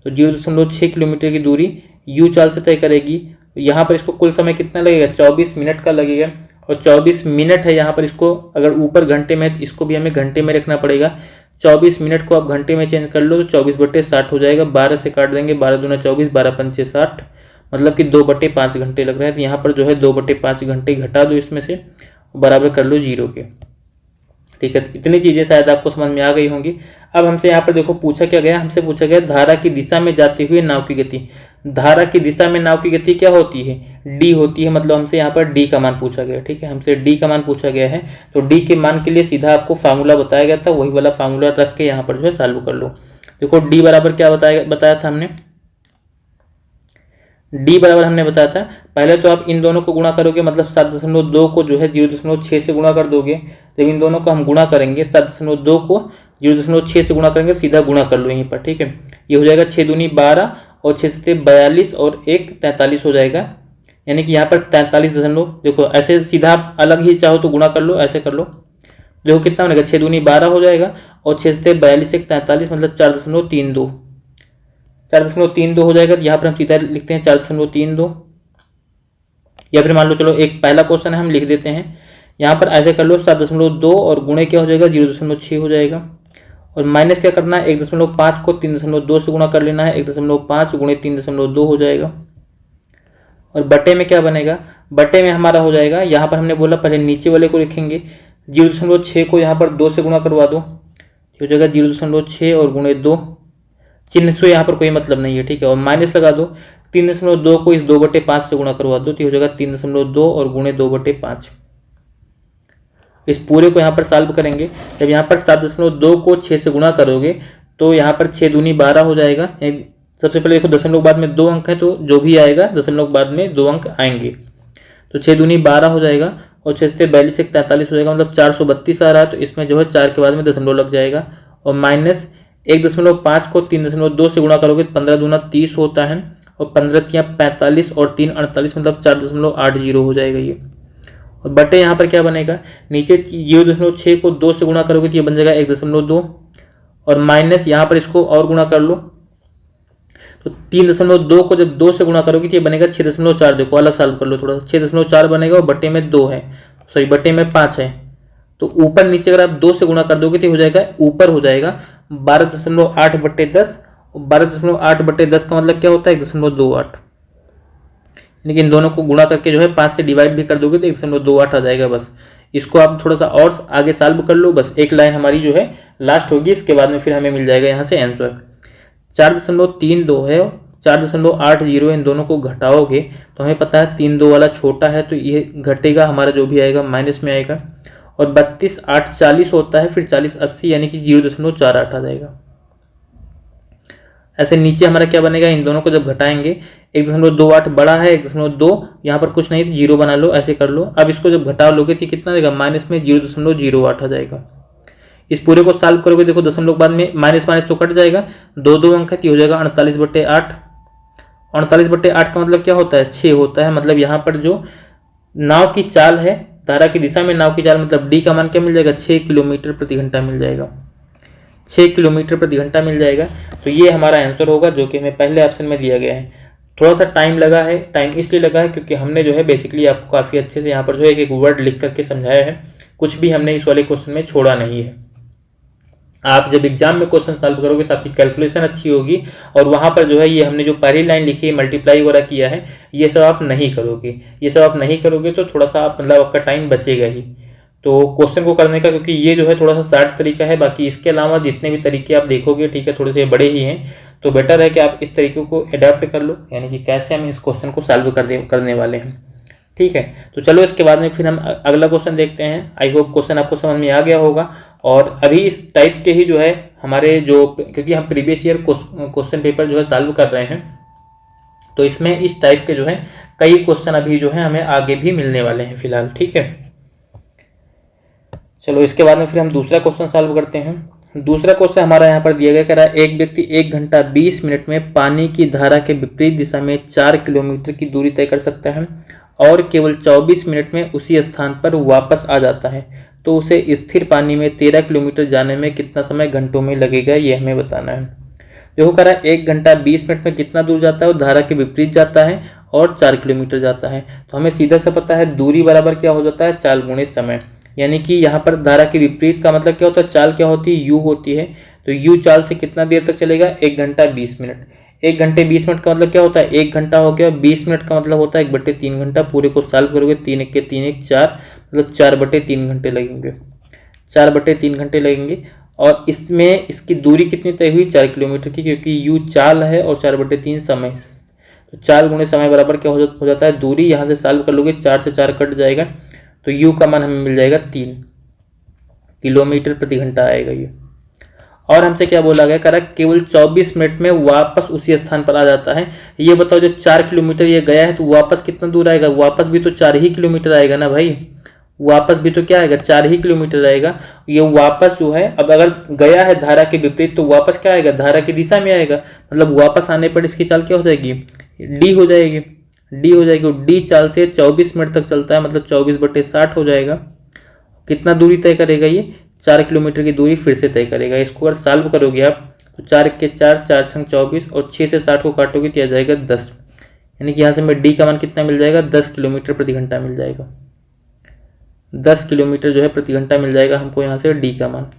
तो 0.6 किलोमीटर की दूरी यू चाल से तय करेगी। यहाँ पर इसको कुल समय कितना लगेगा 24 मिनट का लगेगा, और 24 मिनट है यहाँ पर, इसको अगर ऊपर घंटे में है तो इसको भी हमें घंटे में रखना पड़ेगा। 24 मिनट को आप घंटे में चेंज कर लो तो 24/60 हो जाएगा, 12 से काट देंगे, 12 दूना 24, 12×5 60, मतलब कि 2/5 घंटे लग रहे हैं। तो यहाँ पर जो है 2/5 घंटे घटा दो इसमें से, बराबर कर लो 0 के। ठीक है, इतनी चीज़ें शायद आपको समझ में आ गई होंगी। अब हमसे यहाँ पर देखो पूछा क्या गया, हमसे पूछा गया धारा की दिशा में जाते हुए नाव की गति। धारा की दिशा में नाव की गति क्या होती है, डी होती है, मतलब हमसे यहाँ पर डी का मान पूछा गया। ठीक है, हमसे डी का मान पूछा गया है, तो डी के मान के लिए सीधा आपको फार्मूला बताया गया था, वही वाला फार्मूला रख के यहाँ पर जो है सॉल्व कर लो। देखो डी बराबर क्या बताया था हमने, डी बराबर हमने बताया था, पहले तो आप इन दोनों को गुणा करोगे, मतलब 7.2 को जो है 0.6 से गुणा कर दोगे। जब इन दोनों को हम गुणा करेंगे 7.2 को 0.6 से गुणा करेंगे, सीधा गुणा कर लो यहीं पर। ठीक है, ये हो जाएगा 6 दूनी 12 और 6 से 42 और 1 43 हो जाएगा, यानी कि यहाँ पर 43 दशमलव, देखो ऐसे सीधा आप अलग ही चाहो तो गुणा कर लो, ऐसे कर लो, देखो कितना बनेगा 6 दूनी 12 हो जाएगा, और 6 से 42 1 43 मतलब 4.32, 4.32 हो जाएगा। यहाँ पर हम सीधा लिखते हैं 4.32, या फिर मान लो चलो एक पहला क्वेश्चन है हम लिख देते हैं, यहाँ पर ऐसे कर लो 7.2 और गुणे क्या हो जाएगा 0.6 हो जाएगा, और माइनस क्या करना है 1.5 को 3.2 से गुणा कर लेना है, 1.5 गुणे 3.2 हो जाएगा, और बटे में क्या बनेगा, बटे में हमारा हो जाएगा, यहाँ पर हमने बोला पहले नीचे वाले को लिखेंगे, 0.6 को यहाँ पर 2 से गुणा करवा दो, हो जाएगा 0.6 और गुणे 2, चिन्ह से यहाँ पर कोई मतलब नहीं है। ठीक है, और माइनस लगा दो, 3.2 को इस 2/5 से गुणा करवा दो, तो हो जाएगा 3.2 और गुणे 2/5। इस पूरे को यहाँ पर सॉल्व करेंगे, जब यहाँ पर 7.2 को 6 से गुणा करोगे तो यहाँ पर 6 दूनी 12 हो जाएगा। सबसे पहले देखो दशमलव बाद में 2 अंक है, तो जो भी आएगा दशमलव बाद में 2 अंक आएंगे, तो 6 दूनी 12 हो जाएगा, और 6 से 42 1 43 हो जाएगा, मतलब 432 आ रहा है, तो इसमें जो है 4 के बाद में दशमलव लग जाएगा, और माइनस 1.5 को 3.2 से गुणा करोगे तो 15 दूना 30 होता है, और 15 45 और 3 48 मतलब 4.80 हो जाएगा ये, और बटे यहाँ पर क्या बनेगा, नीचे 0.6 को 2 से गुणा करोगे तो ये बन जाएगा 1.2, और माइनस यहाँ पर इसको और गुणा कर लो, तो 3.2 को जब 2 से गुणा करोगे तो ये बनेगा 6.4, देखो अलग सॉल्व कर लो थोड़ा, 6.4 बनेगा, और बटे में 2 है, सॉरी बटे में 5 है, तो ऊपर नीचे अगर आप 2 से गुणा कर दोगे तो हो जाएगा, ऊपर हो जाएगा 12.8/10, 12.8/10 का मतलब क्या होता है 1.28, लेकिन इन दोनों को गुणा करके जो है 5 से डिवाइड भी कर दोगे तो 1.28 आ जाएगा, बस इसको आप थोड़ा सा और आगे सॉल्व कर लो, बस एक लाइन हमारी जो है लास्ट होगी, इसके बाद में फिर हमें मिल जाएगा यहाँ से आंसर। 4.32 है, 4.80, इन दोनों को घटाओगे तो हमें पता है 3 2 वाला छोटा है, तो ये घटेगा हमारा, जो भी आएगा माइनस में आएगा। और 32 8 40 होता है, फिर 40 80 यानी कि 0.48 आ जाएगा। ऐसे नीचे हमारा क्या बनेगा, इन दोनों को जब घटाएंगे 1.28 बड़ा है, 1.2 यहाँ पर कुछ नहीं तो 0 बना लो, ऐसे कर लो। अब इसको जब घटा लोगे तो कितना देगा, माइनस में 0.08 आ जाएगा। इस पूरे को सॉल्व करोगे, देखो दशमलव बाद में माइनस माइनस तो कट जाएगा, 2 अंक है तो हो जाएगा 48/8। 48/8 का मतलब क्या होता है, 6 होता है। मतलब यहाँ पर जो नाव की चाल है, धारा की दिशा में नाव की चाल, मतलब डी का मान क्या मिल जाएगा, 6 किलोमीटर प्रति घंटा मिल जाएगा। 6 किलोमीटर प्रति घंटा मिल जाएगा। तो ये हमारा आंसर होगा, जो कि हमें पहले ऑप्शन में दिया गया है। थोड़ा सा टाइम लगा है, टाइम इसलिए लगा है क्योंकि हमने जो है बेसिकली आपको काफ़ी अच्छे से यहाँ पर जो है एक वर्ड लिख करके समझाया है, कुछ भी हमने इस वाले क्वेश्चन में छोड़ा नहीं है। आप जब एग्जाम में क्वेश्चन सॉल्व करोगे तो आपकी कैलकुलेशन अच्छी होगी, और वहाँ पर जो है ये हमने जो पहली लाइन लिखी है, मल्टीप्लाई वगैरह किया है, ये सब आप नहीं करोगे। ये सब आप नहीं करोगे तो थोड़ा सा आप मतलब आपका टाइम बचेगा ही तो क्वेश्चन को करने का, क्योंकि ये जो है थोड़ा सा शार्ट तरीका है। बाकी इसके अलावा जितने भी तरीके आप देखोगे, ठीक है, थोड़े से बड़े ही हैं, तो बेटर है कि आप इस तरीके को अडेप्ट कर लो, यानी कि कैसे हम इस क्वेश्चन को सॉल्व करने वाले हैं। ठीक है, तो चलो इसके बाद में फिर हम अगला क्वेश्चन देखते हैं। आई होप क्वेश्चन आपको समझ में आ गया होगा। और अभी इस टाइप के ही जो है हमारे जो, क्योंकि हम प्रीवियस ईयर क्वेश्चन पेपर जो है सॉल्व कर रहे हैं, तो इसमें इस टाइप के जो है कई क्वेश्चन अभी जो है हमें आगे भी मिलने वाले हैं फिलहाल। ठीक है, चलो इसके बाद में फिर हम दूसरा क्वेश्चन सॉल्व करते हैं। दूसरा क्वेश्चन हमारा यहाँ पर दिया गया, कह रहा है एक व्यक्ति 1 घंटा 20 मिनट में पानी की धारा के विपरीत दिशा में 4 किलोमीटर की दूरी तय कर सकता है और केवल 24 मिनट में उसी स्थान पर वापस आ जाता है, तो उसे स्थिर पानी में 13 किलोमीटर जाने में कितना समय घंटों में लगेगा, ये हमें बताना है। देखो कह रहा है 1 घंटा 20 मिनट में कितना दूर जाता है, और धारा के विपरीत जाता है और 4 किलोमीटर जाता है। तो हमें सीधा सा पता है दूरी बराबर क्या हो जाता है, 4 गुणे समय। यानी कि यहाँ पर धारा के विपरीत का मतलब क्या होता है, चाल क्या होती है, यू होती है। तो यू चाल से कितना देर तक चलेगा, 1 घंटा 20 मिनट। 1 घंटे 20 मिनट का मतलब क्या होता है, 1 घंटा हो गया। 20 मिनट का मतलब होता है 1/3 घंटा। पूरे को सॉल्व करोगे 3 1 के 3 1 4, मतलब 4/3 घंटे लगेंगे। 4/3 घंटे लगेंगे। और इसमें इसकी दूरी कितनी तय हुई, 4 किलोमीटर की, क्योंकि यू चाल है और 4/3 समय। तो 4 गुणे समय बराबर क्या हो जाता है, दूरी। यहाँ से सॉल्व कर लोगे, 4 से 4 कट जाएगा, तो यू का मान हमें मिल जाएगा 3 किलोमीटर प्रति घंटा आएगा ये। और हमसे क्या बोला गया, कह रहा केवल 24 मिनट में वापस उसी स्थान पर आ जाता है। ये बताओ जब 4 किलोमीटर ये गया है तो वापस कितना दूर आएगा, वापस भी तो 4 ही किलोमीटर आएगा ना भाई। वापस भी तो क्या आएगा, 4 ही किलोमीटर आएगा। ये वापस जो है, अब अगर गया है धारा के विपरीत तो वापस क्या आएगा, धारा की दिशा में आएगा। मतलब वापस आने पर इसकी चाल क्या हो जाएगी, डी हो जाएगी। डी हो जाएगी। डी चाल से 24 मिनट तक चलता है, मतलब 24/60 हो जाएगा। कितना दूरी तय करेगा ये, 4 किलोमीटर की दूरी फिर से तय करेगा। इसको अगर सॉल्व करोगे आप तो 4 के 4, 4 छंग 24, और 6 से 60 को काटोगे तो आ जाएगा 10। यानी कि यहाँ से हमें डी का मान कितना मिल जाएगा, 10 किलोमीटर प्रति घंटा मिल जाएगा। 10 किलोमीटर जो है प्रति घंटा मिल जाएगा हमको यहाँ से डी का मान।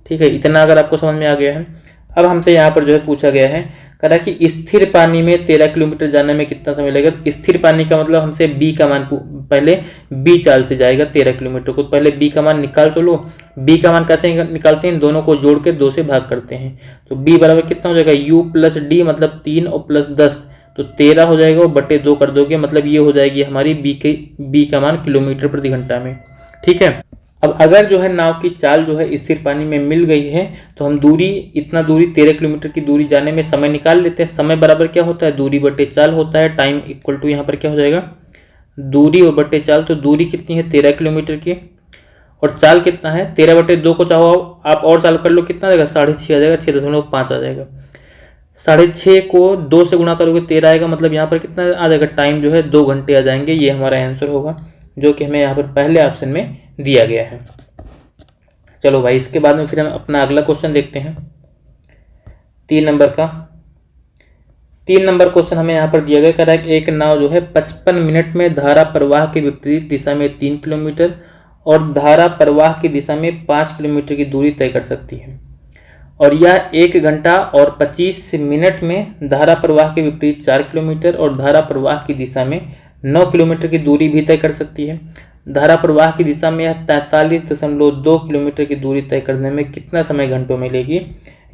ठीक है, इतना अगर आपको समझ में आ गया है। अब हमसे यहाँ पर जो है पूछा गया है, कह रहा कि स्थिर पानी में 13 किलोमीटर जाने में कितना समय लगेगा। स्थिर पानी का मतलब हमसे बी का मान, पहले बी चाल से जाएगा 13 किलोमीटर को, पहले बी का मान निकाल तो लो। बी का मान कैसे निकालते हैं, दोनों को जोड़ के 2 से भाग करते हैं। तो बी बराबर कितना हो जाएगा, यू प्लस डी, मतलब 3 और प्लस 10, तो 13 हो जाएगा, और बटे 2 कर दोगे, मतलब ये हो जाएगी हमारी बी का मान किलोमीटर प्रति घंटा में। ठीक है, अब अगर जो है नाव की चाल जो है स्थिर पानी में मिल गई है तो हम दूरी, इतना दूरी 13 किलोमीटर की दूरी जाने में समय निकाल लेते हैं। समय बराबर क्या होता है, दूरी बटे चाल होता है। टाइम इक्वल टू यहाँ पर क्या हो जाएगा, दूरी और बटे चाल। तो दूरी कितनी है, 13 किलोमीटर की, और चाल कितना है, 13/2 को चाहो आप और सॉल्व कर लो, कितना आ जाएगा, 6.5 आ जाएगा, 6.5 आ जाएगा। 6.5 को 2 से गुणा करोगे 13 आएगा, मतलब यहाँ पर कितना आ जाएगा, टाइम जो है 2 घंटे आ जाएंगे। ये हमारा आंसर होगा, जो कि हमें यहाँ पर पहले ऑप्शन में दिया गया है। चलो भाई, इसके बाद में फिर हम अपना अगला क्वेश्चन देखते हैं, 3 नंबर का। 3 नंबर क्वेश्चन हमें यहाँ पर दिया गया, कह रहा है कि एक नाव जो है 55 मिनट में धारा प्रवाह के विपरीत दिशा में 3 किलोमीटर और धारा प्रवाह की दिशा में 5 किलोमीटर की दूरी तय कर सकती है, और यह 1 घंटा और 25 मिनट में धारा प्रवाह के विपरीत 4 किलोमीटर और धारा प्रवाह की दिशा में 9 किलोमीटर की दूरी भी तय कर सकती है। धारा प्रवाह की दिशा में यह 43.2 किलोमीटर की दूरी तय करने में कितना समय घंटों में लेगी,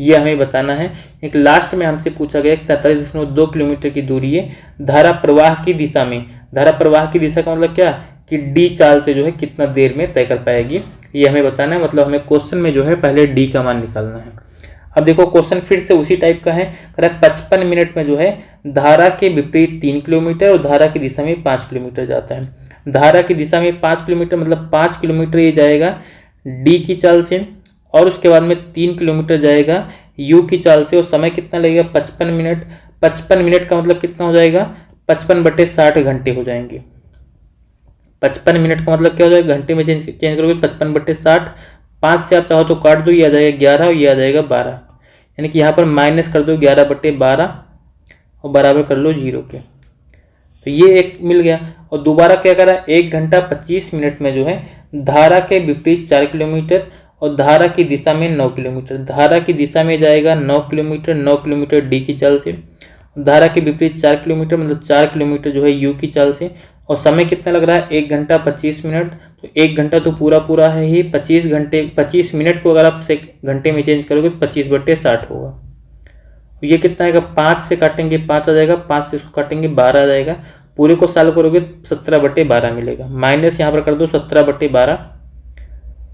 ये हमें बताना है। एक लास्ट में हमसे पूछा गया 43.2 किलोमीटर की दूरी है धारा प्रवाह की दिशा में। धारा प्रवाह की दिशा का मतलब क्या कि डी चाल से जो है कितना देर में तय कर पाएगी, ये हमें बताना है। मतलब हमें क्वेश्चन में जो है पहले डी का मान निकालना है। अब देखो क्वेश्चन फिर से उसी टाइप का है। 55 मिनट में जो है धारा के विपरीत 3 किलोमीटर और धारा की दिशा में 5 किलोमीटर जाता है। धारा की दिशा में 5 किलोमीटर मतलब 5 किलोमीटर ये जाएगा डी की चाल से, और उसके बाद में 3 किलोमीटर जाएगा यू की चाल से, और समय कितना लगेगा 55 मिनट। 55 मिनट का मतलब कितना हो जाएगा 55/60 घंटे हो जाएंगे। 55 मिनट का मतलब क्या हो जाएगा, घंटे में चेंज करोगे 55/60। 5 से आप चाहो तो काट दो, ये आ जाएगा 11 और ये आ जाएगा 12, यानी कि यहाँ पर माइनस कर दो 11/12 और बराबर कर लो 0 के। तो ये एक मिल गया। और दोबारा क्या करा, 1 घंटा 25 मिनट में जो है धारा के विपरीत 4 किलोमीटर और धारा की दिशा में 9 किलोमीटर। धारा की दिशा में जाएगा 9 किलोमीटर, 9 किलोमीटर डी की चाल से। धारा के विपरीत 4 किलोमीटर मतलब 4 किलोमीटर जो है यू की चाल से। और समय कितना लग रहा है 1 घंटा 25 मिनट। तो 1 घंटा तो पूरा है ही, 25 मिनट को अगर आप से घंटे में चेंज करोगे तो 25/60 होगा। ये कितना आएगा, 5 से काटेंगे 5 आ जाएगा, 5 से इसको काटेंगे 12 आ जाएगा। पूरे को सॉल्व करोगे 17/12 मिलेगा। माइनस यहाँ पर कर दो 17/12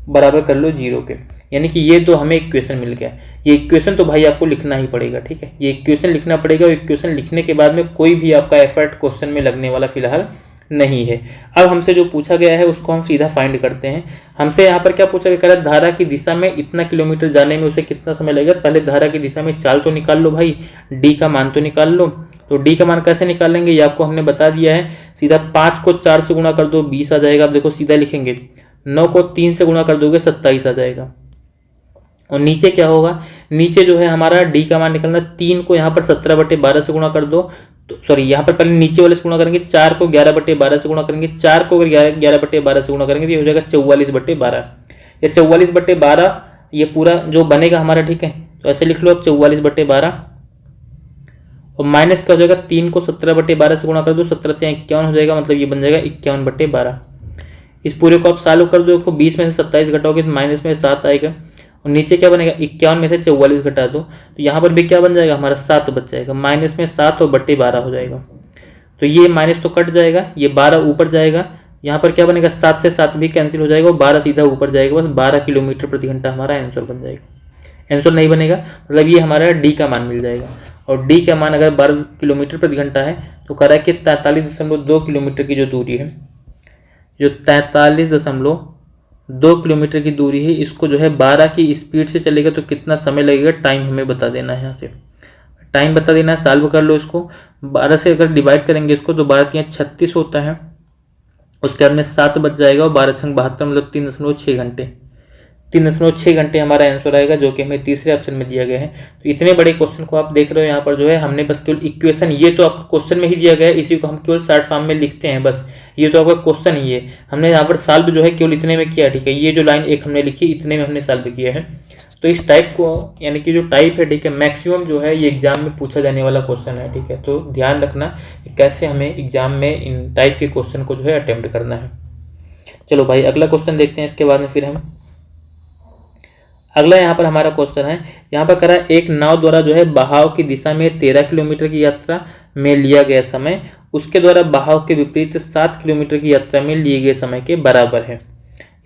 बराबर कर लो 0 के। यानी कि ये तो हमें इक्वेशन मिल गया। ये इक्वेशन तो भाई आपको लिखना ही पड़ेगा, ठीक है। ये इक्वेशन लिखना पड़ेगा और इक्वेशन लिखने के बाद में कोई भी आपका एफर्ट क्वेश्चन में लगने वाला फिलहाल नहीं है। अब हमसे जो पूछा गया है उसको हम सीधा फाइंड करते हैं। हमसे यहाँ पर क्या पूछा गया, धारा की दिशा में इतना किलोमीटर जाने में उसे कितना समय लगेगा। पहले धारा की दिशा में चाल तो निकाल लो भाई, डी का मान तो निकाल लो। तो डी का मान कैसे निकालेंगे ये आपको हमने बता दिया है। सीधा 5 को 4 से गुणा कर दो 20 आ जाएगा। अब देखो सीधा लिखेंगे, 9 को 3 से गुणा कर दोगे 27 आ जाएगा। और नीचे क्या होगा, नीचे जो है हमारा डी का मान निकलना, 3 को यहाँ पर 17/12 से गुणा कर दो। तो सॉरी यहाँ पर पहले नीचे वाले से गुणा करेंगे, 4 को 11/12 से गुणा करेंगे। 4 को अगर 11/12 से गुणा करेंगे तो ये हो जाएगा 44/12। या 44/12 ये पूरा जो बनेगा हमारा, ठीक है। तो ऐसे लिख लो अब 44/12 और माइनस क्या हो जाएगा, 3 को 17/12 से गुणा कर दो, 17×3 = 51 हो जाएगा। मतलब ये बन जाएगा 51/12। इस पूरे को आप सॉल्व कर दो। देखो 20 में से 27 घटाओगे तो माइनस में 7 आएगा। और नीचे क्या बनेगा, 51 में से 44 घटा दो तो यहाँ पर भी क्या बन जाएगा हमारा 7 बच जाएगा। माइनस में 7 और बट्टे 12 हो जाएगा। तो ये माइनस तो कट जाएगा, ये 12 ऊपर जाएगा। यहाँ पर क्या बनेगा, 7 से 7 भी कैंसिल हो जाएगा और 12 सीधा ऊपर जाएगा। बस 12 किलोमीटर प्रति घंटा हमारा आंसर बन जाएगा। आंसर नहीं बनेगा मतलब ये हमारा डी का मान मिल जाएगा। और डी का मान अगर 12 किलोमीटर प्रति घंटा है तो कह रहा है कि 43.2 किलोमीटर की जो दूरी है, जो 43.2 किलोमीटर की दूरी है, इसको जो है 12 की स्पीड से चलेगा तो कितना समय लगेगा, टाइम हमें बता देना है। यहाँ से टाइम बता देना है, सॉल्व कर लो इसको। 12 से अगर डिवाइड करेंगे इसको तो 12 के 36 होता है। उसके बाद में 7 बच जाएगा और 12 × 72 मतलब 3.6 घंटे। 3.6 घंटे हमारा आंसर आएगा, जो कि हमें तीसरे ऑप्शन में दिया गया है। तो इतने बड़े क्वेश्चन को आप देख रहे हो यहाँ पर जो है हमने बस केवल इक्वेशन, ये तो आपको क्वेश्चन में ही दिया गया है, इसी को हम केवल शॉर्ट फॉर्म में लिखते हैं बस। ये तो आपका क्वेश्चन ही है, हमने यहाँ पर सॉल्व जो है केवल इतने में किया, ठीक है। ये जो लाइन एक हमने लिखी इतने में हमने सॉल्व किया है। तो इस टाइप को यानी कि जो टाइप है, ठीक है, मैक्सिमम जो है ये एग्जाम में पूछा जाने वाला क्वेश्चन है, ठीक है। तो ध्यान रखना कि कैसे हमें एग्जाम में इन टाइप के क्वेश्चन को जो है अटेम्प्ट करना है। चलो भाई अगला क्वेश्चन देखते हैं, इसके बाद में फिर हम अगला यहाँ पर हमारा क्वेश्चन है। यहाँ पर करा एक नाव द्वारा जो है बहाव की दिशा में 13 किलोमीटर की यात्रा में लिया गया समय उसके द्वारा बहाव के विपरीत 7 किलोमीटर की यात्रा में लिए गए समय के बराबर है।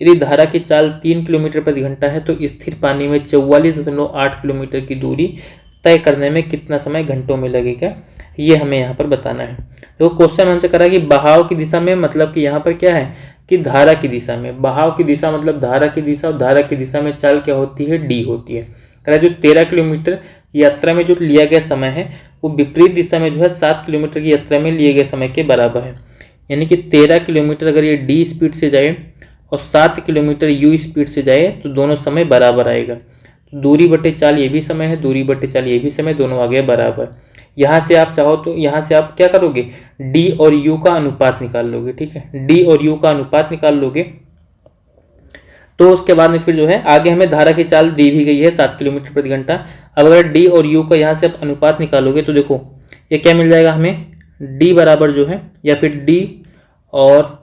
यदि धारा की चाल 3 किलोमीटर प्रति घंटा है तो स्थिर पानी में 44.8 किलोमीटर की दूरी तय करने में कितना समय घंटों में लगेगा, ये हमें यहाँ पर बताना है। तो क्वेश्चन हमसे करा कि बहाव की दिशा में, मतलब कि यहाँ पर क्या है कि धारा की दिशा में, बहाव की दिशा मतलब धारा की दिशा, और धारा की दिशा में चाल क्या होती है, डी होती है। करा जो 13 किलोमीटर यात्रा में जो लिया गया समय है वो विपरीत दिशा में जो है 7 किलोमीटर की यात्रा में लिए गए समय के बराबर है। यानी कि 13 किलोमीटर अगर ये डी स्पीड से जाए और 7 किलोमीटर यू स्पीड से जाए तो दोनों समय बराबर आएगा। दूरी बटे चाल ये भी समय है, दूरी बटे चाल ये भी समय, दोनों आ गए बराबर। यहाँ से आप चाहो तो यहाँ से आप क्या करोगे, डी और यू का अनुपात निकाल लोगे, ठीक है। डी और यू का अनुपात निकाल लोगे तो उसके बाद में फिर जो है आगे हमें धारा की चाल दी भी गई है 7 किलोमीटर प्रति घंटा। अब अगर डी और यू का यहाँ से आप अनुपात निकालोगे तो देखो ये क्या मिल जाएगा हमें, डी बराबर जो है, या फिर डी और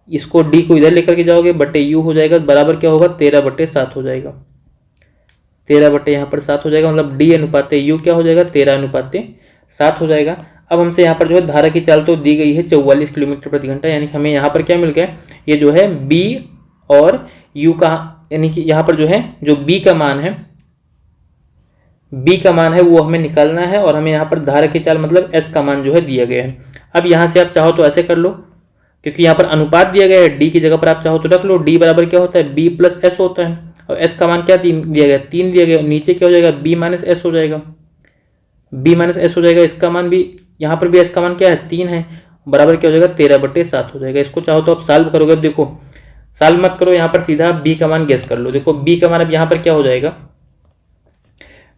इसको डी को इधर लेकर के जाओगे बटे यू हो जाएगा, बराबर क्या होगा 13/7 हो जाएगा। 13 यहाँ पर 7 हो जाएगा, मतलब डी अनुपाते यू क्या हो जाएगा 13/7 हो जाएगा। अब हमसे यहाँ पर जो है धारा की चाल तो दी गई है 44 किलोमीटर प्रति घंटा, यानी कि हमें यहाँ पर क्या मिल गया, ये जो है बी और यू का, यानी कि यहाँ पर जो है जो बी का मान है वो हमें निकालना है, और हमें यहाँ पर धारा की चाल मतलब एस का मान जो है दिया गया है। अब यहाँ से आप चाहो तो ऐसे कर लो, क्योंकि यहाँ पर अनुपात दिया गया है, डी की जगह पर आप चाहो तो रख लो, डी बराबर क्या होता है बी प्लस एस होता है, और एस का मान क्या दिया गया 3 दिया गया, नीचे क्या हो जाएगा बी माइनस एस हो जाएगा, बी माइनस एस हो जाएगा। इसका मान भी यहाँ पर भी एस का मान क्या है 3 है, बराबर क्या हो जाएगा 13/7 हो जाएगा। इसको चाहो तो आप सॉल्व करोगे, अब देखो सॉल्व मत करो, यहाँ पर सीधा बी का मान गेस कर लो। देखो बी का मान अब यहाँ पर क्या हो जाएगा,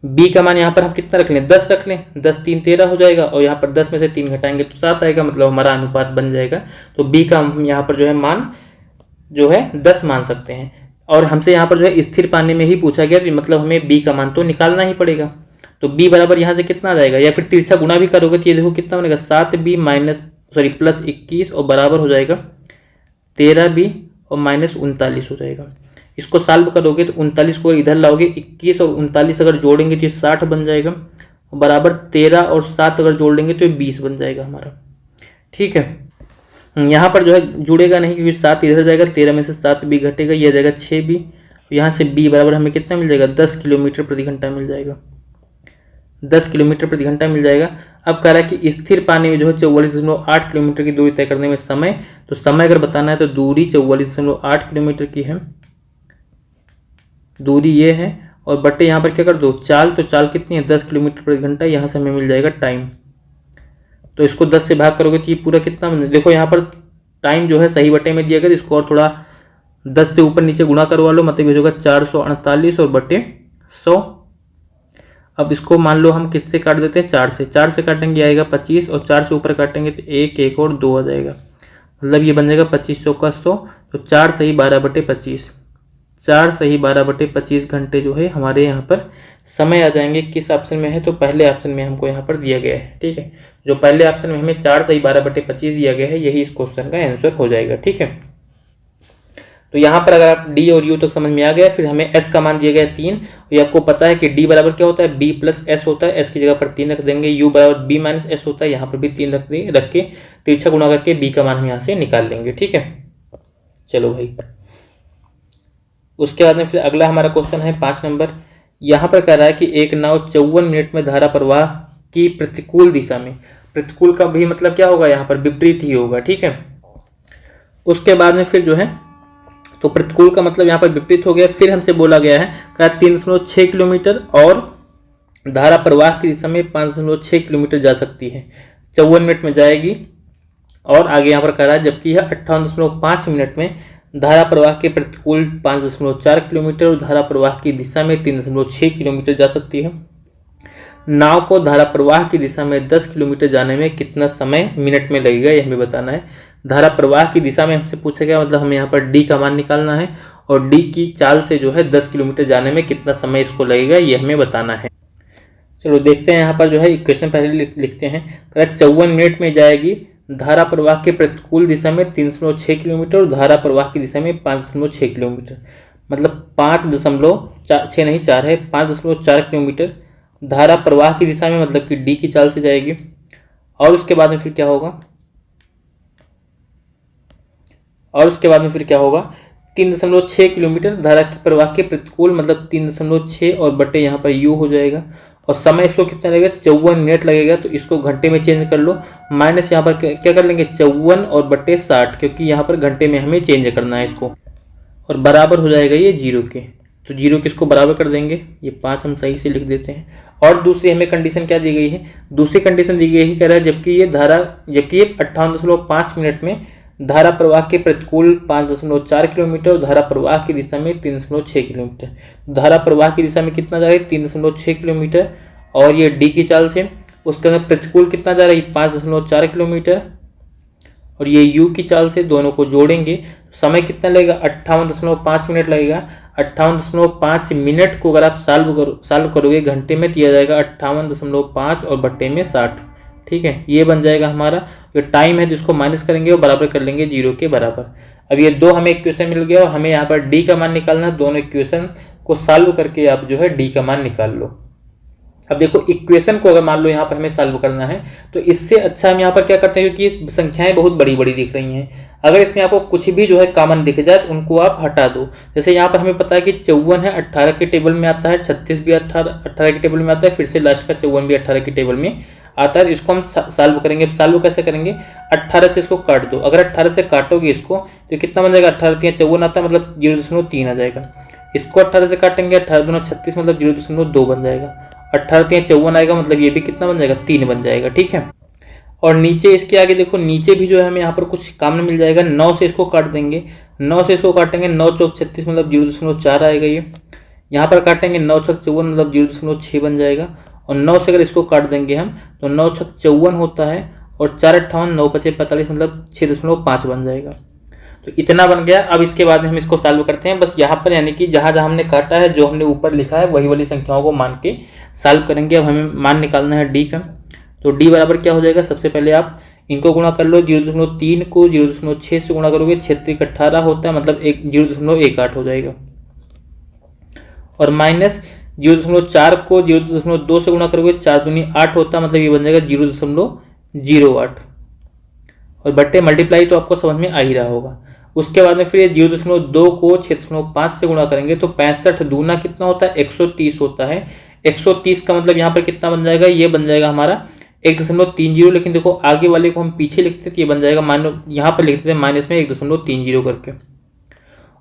बी का मान यहाँ पर हम कितना रख लें 10 रख लें, 10 3 13 हो जाएगा, और यहाँ पर 10 में से 3 घटाएंगे तो 7 आएगा, मतलब हमारा अनुपात बन जाएगा। तो बी का हम यहाँ पर जो है मान जो है 10 मान सकते हैं, और हमसे यहाँ पर जो है स्थिर पानी में ही पूछा गया, मतलब हमें बी का मान तो निकालना ही पड़ेगा। तो बी बराबर यहाँ से कितना आ जाएगा, या फिर तिरछा गुना भी करोगे तो ये देखो कितना बनेगा 7b प्लस 21 और बराबर हो जाएगा 13b और माइनस 39 हो जाएगा। इसको सॉल्व करोगे तो 39 को इधर लाओगे, 21 और 39 अगर जोड़ेंगे तो ये 60 बन जाएगा, बराबर 13 और 7 अगर जोड़ लेंगे तो ये 20 बन जाएगा हमारा। ठीक है, यहाँ पर जो है जुड़ेगा नहीं क्योंकि 7 इधर जाएगा, 13 में से 7b घटेगा, यह जाएगा 6b, यहाँ से b बराबर हमें कितना मिल जाएगा 10 किलोमीटर प्रति घंटा मिल जाएगा, 10 किलोमीटर प्रति घंटा मिल जाएगा। अब कह रहा है कि स्थिर पानी में जो है 44.8 किलोमीटर की दूरी तय करने में समय, तो समय अगर बताना है तो दूरी 44.8 किलोमीटर की है, दूरी ये है, और बटे यहाँ पर क्या कर दो चाल, तो चाल कितनी है 10 किलोमीटर प्रति घंटा, यहाँ से हमें मिल जाएगा टाइम। तो इसको 10 से भाग करोगे तो ये पूरा कितना देखो यहाँ पर टाइम जो है सही बटे में दिया गया, इसको और थोड़ा 10 से ऊपर नीचे गुणा करवा लो, मतलब ये होगा 448 और बटे 100। अब इसको मान लो हम किससे काट देते हैं 4 से काटेंगे आएगा 25, और 4 से ऊपर काटेंगे तो 1 और 2 आ जाएगा, मतलब ये बन जाएगा 2500 का 100। तो 4 सही 12/25, 4 सही 12/25 घंटे जो है हमारे यहाँ पर समय आ जाएंगे। किस ऑप्शन में है, तो पहले ऑप्शन में हमको यहाँ पर दिया गया है। ठीक है, जो पहले ऑप्शन में हमें 4 सही 12/25 दिया गया है, यही इस क्वेश्चन का आंसर हो जाएगा। ठीक है, तो यहाँ पर अगर आप डी और यू तक समझ में आ गया, फिर हमें एस का मान दिया गया 3, और ये आपको पता है कि डी बराबर क्या होता है बी प्लस एस होता है, एस की जगह पर 3 रख देंगे, यू बराबर बी माइनस एस होता है, यहाँ पर भी 3 रख के तिरछा गुणा करके बी का मान हम यहाँ से निकाल लेंगे। ठीक है, चलो भाई, उसके बाद में फिर अगला हमारा क्वेश्चन है 5 नंबर। यहाँ पर कह रहा है कि एक नाव 54 मिनट में धारा प्रवाह की प्रतिकूल दिशा में, प्रतिकूल का भी मतलब क्या होगा यहाँ पर विपरीत ही होगा। ठीक है, उसके बाद में फिर जो है तो प्रतिकूल का मतलब यहाँ पर विपरीत हो गया। फिर हमसे बोला गया है कहा 3.6 किलोमीटर और धारा प्रवाह की दिशा में 5.6 किलोमीटर जा सकती है, 54 मिनट में जाएगी, और आगे यहाँ पर कह रहा है जबकि यह 58.5 मिनट में धारा प्रवाह के प्रतिकूल 5.4 किलोमीटर और धारा प्रवाह की दिशा में 3.6 किलोमीटर जा सकती है। नाव को धारा प्रवाह की दिशा में 10 किलोमीटर जाने में कितना समय मिनट में लगेगा, यह हमें बताना है। धारा प्रवाह की दिशा में हमसे पूछा गया, मतलब हमें यहाँ पर डी का मान निकालना है, और डी की चाल से जो है 10 किलोमीटर जाने में कितना समय इसको लगेगा, ये हमें बताना है। चलो देखते हैं, यहाँ पर जो है इक्वेशन पहले लिखते हैं। 54 मिनट में जाएगी, धारा प्रवाह के प्रतिकूल दिशा में 3.6 किलोमीटर और धारा प्रवाह की दिशा में 5.6 किलोमीटर, मतलब 5.4 है, 5.4 किलोमीटर धारा प्रवाह की दिशा में, मतलब कि डी की चाल से जाएगी। और उसके बाद में फिर क्या होगा, 3.6 किलोमीटर धारा के प्रवाह के प्रतिकूल, मतलब 3.6 और बटे यहाँ पर यू हो जाएगा, और समय इसको कितना लगेगा 54 मिनट लगेगा, तो इसको घंटे में चेंज कर लो, माइनस यहाँ पर क्या कर लेंगे 54 और बटे 60, क्योंकि यहाँ पर घंटे में हमें चेंज करना है इसको, और बराबर हो जाएगा ये 0 के, तो 0 के इसको बराबर कर देंगे, ये 5 हम सही से लिख देते हैं। और दूसरी हमें कंडीशन क्या दी गई है, दूसरी कंडीशन दी गई है, कह रहा है जबकि ये 58.5 मिनट में धारा प्रवाह के प्रतिकूल 5.4 किलोमीटर और धारा प्रवाह की दिशा में 3.6 किलोमीटर, धारा प्रवाह की दिशा में कितना जा रहा है 3.6 किलोमीटर, और ये डी की चाल से उसके अंदर प्रतिकूल कितना जा रहा है 5.4 किलोमीटर, और ये यू की चाल से दोनों को जोड़ेंगे, समय कितना लगेगा 58.5 मिनट लगेगा। 58.5 मिनट को अगर आप सॉल्व करोगे घंटे में, दिया जाएगा 58.5 और बट्टे में 60। ठीक है, ये बन जाएगा हमारा जो टाइम है, जिसको माइनस करेंगे और बराबर कर लेंगे 0 के बराबर। अब ये दो हमें इक्वेशन मिल गया और हमें यहाँ पर डी का मान निकालना है। दोनों इक्वेशन को सॉल्व करके आप जो है डी का मान निकाल लो। अब देखो इक्वेशन को अगर मान लो यहाँ पर हमें सॉल्व करना है तो इससे अच्छा हम यहाँ पर क्या करते हैं, क्योंकि संख्याएं बहुत बड़ी बड़ी दिख रही हैं, अगर इसमें आपको कुछ भी जो है कॉमन दिख जाए तो उनको आप हटा दो। जैसे यहाँ पर हमें पता है कि 54 है, 18 के टेबल में आता है, 36 भी 18 के टेबल में आता है, फिर से लास्ट का 54 भी 18 के टेबल में आता है। इसको हम सॉल्व करेंगे। सॉल्व कैसे करेंगे, 18 से इसको काट दो। अगर 18 से काटोगे इसको तो कितना बन जाएगा, 18 3 54 आता है, मतलब 0.3 आ जाएगा। इसको 18 से काटेंगे, 18 दूना 36 मतलब 0.2 बन जाएगा। 18 3 54 आएगा, मतलब ये भी कितना बन जाएगा, 3 बन जाएगा। ठीक है, और नीचे इसके आगे देखो, नीचे भी जो है हमें यहाँ पर कुछ काम मिल जाएगा। 9 से इसको काट देंगे, 9 से इसको काटेंगे, 9 चौक 36 मतलब 0.4 आएगा। ये यहाँ पर काटेंगे 9 छक 54 मतलब 0.6 बन जाएगा। और 9 से अगर इसको काट देंगे हम तो 9 छक 54 होता है, और 4 58 9 5 45 मतलब 6.5 बन जाएगा। तो इतना बन गया। अब इसके बाद में हम इसको सॉल्व करते हैं। बस यहाँ पर यानी कि जहाँ जहाँ हमने काटा है, जो हमने ऊपर लिखा है, वही वाली संख्याओं को मान के सॉल्व करेंगे। अब हमें मान निकालना है डी का। तो डी बराबर क्या हो जाएगा, सबसे पहले आप इनको गुणा कर लो। 0.3 को 0.6 से गुणा करोगे, 6 18 होता है, मतलब 0.18 हो जाएगा। और माइनस 0.4 को 0.2 से गुणा करोगे, 4 दूनी 8 होता है, मतलब ये बन जाएगा 0.08। और बट्टे मल्टीप्लाई तो आपको समझ में आ ही रहा होगा। उसके बाद में फिर 0.2 को 6.5 से गुणा करेंगे तो 65 दूना कितना होता है, 130 होता है। 130 का मतलब यहाँ पर कितना बन जाएगा, ये बन जाएगा हमारा 1.30। लेकिन देखो आगे वाले को हम पीछे लिखते थे, ये बन जाएगा मान यहाँ पर लिखते थे माइनस में 1.30 करके।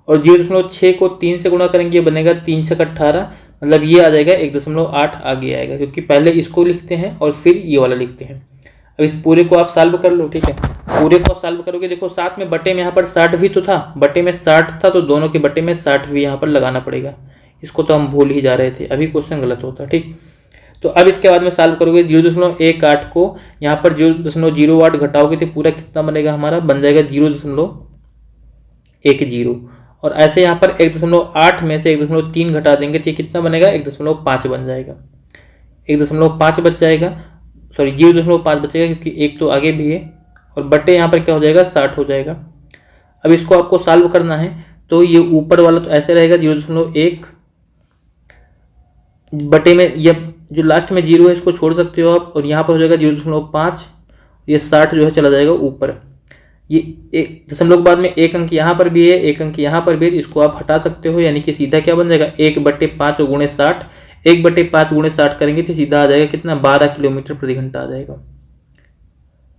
और 0.6 को 3 से गुणा करेंगे, ये बनेगा 3 छक 18, मतलब ये आ जाएगा 1.8 आगे आएगा, क्योंकि पहले इसको लिखते हैं और फिर ये वाला लिखते हैं। अब इस पूरे को आप सॉल्व कर लो। ठीक है, पूरे को आप सॉल्व करोगे, देखो साथ में बटे में यहाँ पर 60 भी तो था, बटे में 60 था, तो दोनों के बटे में 60 भी यहाँ पर लगाना पड़ेगा। इसको तो हम भूल ही जा रहे थे, अभी क्वेश्चन गलत होता। ठीक, तो अब इसके बाद में सॉल्व करोगे, 0.18 को यहाँ पर 0.08 घटाओगे तो पूरा कितना बनेगा हमारा, बन जाएगा 0.10। और ऐसे यहाँ पर 1.8 में से 1.3 घटा देंगे तो ये कितना बनेगा, 1.5 बन जाएगा। 1.5 बच जाएगा, सॉरी 0.5 बचेगा, क्योंकि एक तो आगे भी है। और बटे यहाँ पर क्या हो जाएगा, 60 हो जाएगा। अब इसको आपको सॉल्व करना है तो ये ऊपर वाला तो ऐसे रहेगा 0.1 बटे में, ये जो लास्ट में 0 है इसको छोड़ सकते हो आप, और यहाँ पर हो जाएगा 0.5। ये 60 जो है चला जाएगा ऊपर। ये एक दशमलव के बाद में एक अंक यहाँ पर भी है, एक अंक यहाँ पर भी है, इसको आप हटा सकते हो। यानी कि सीधा क्या बन जाएगा, 1/5 गुणे 60। 1/5 गुणे 60 करेंगे तो सीधा आ जाएगा कितना, 12 किलोमीटर प्रति घंटा आ जाएगा।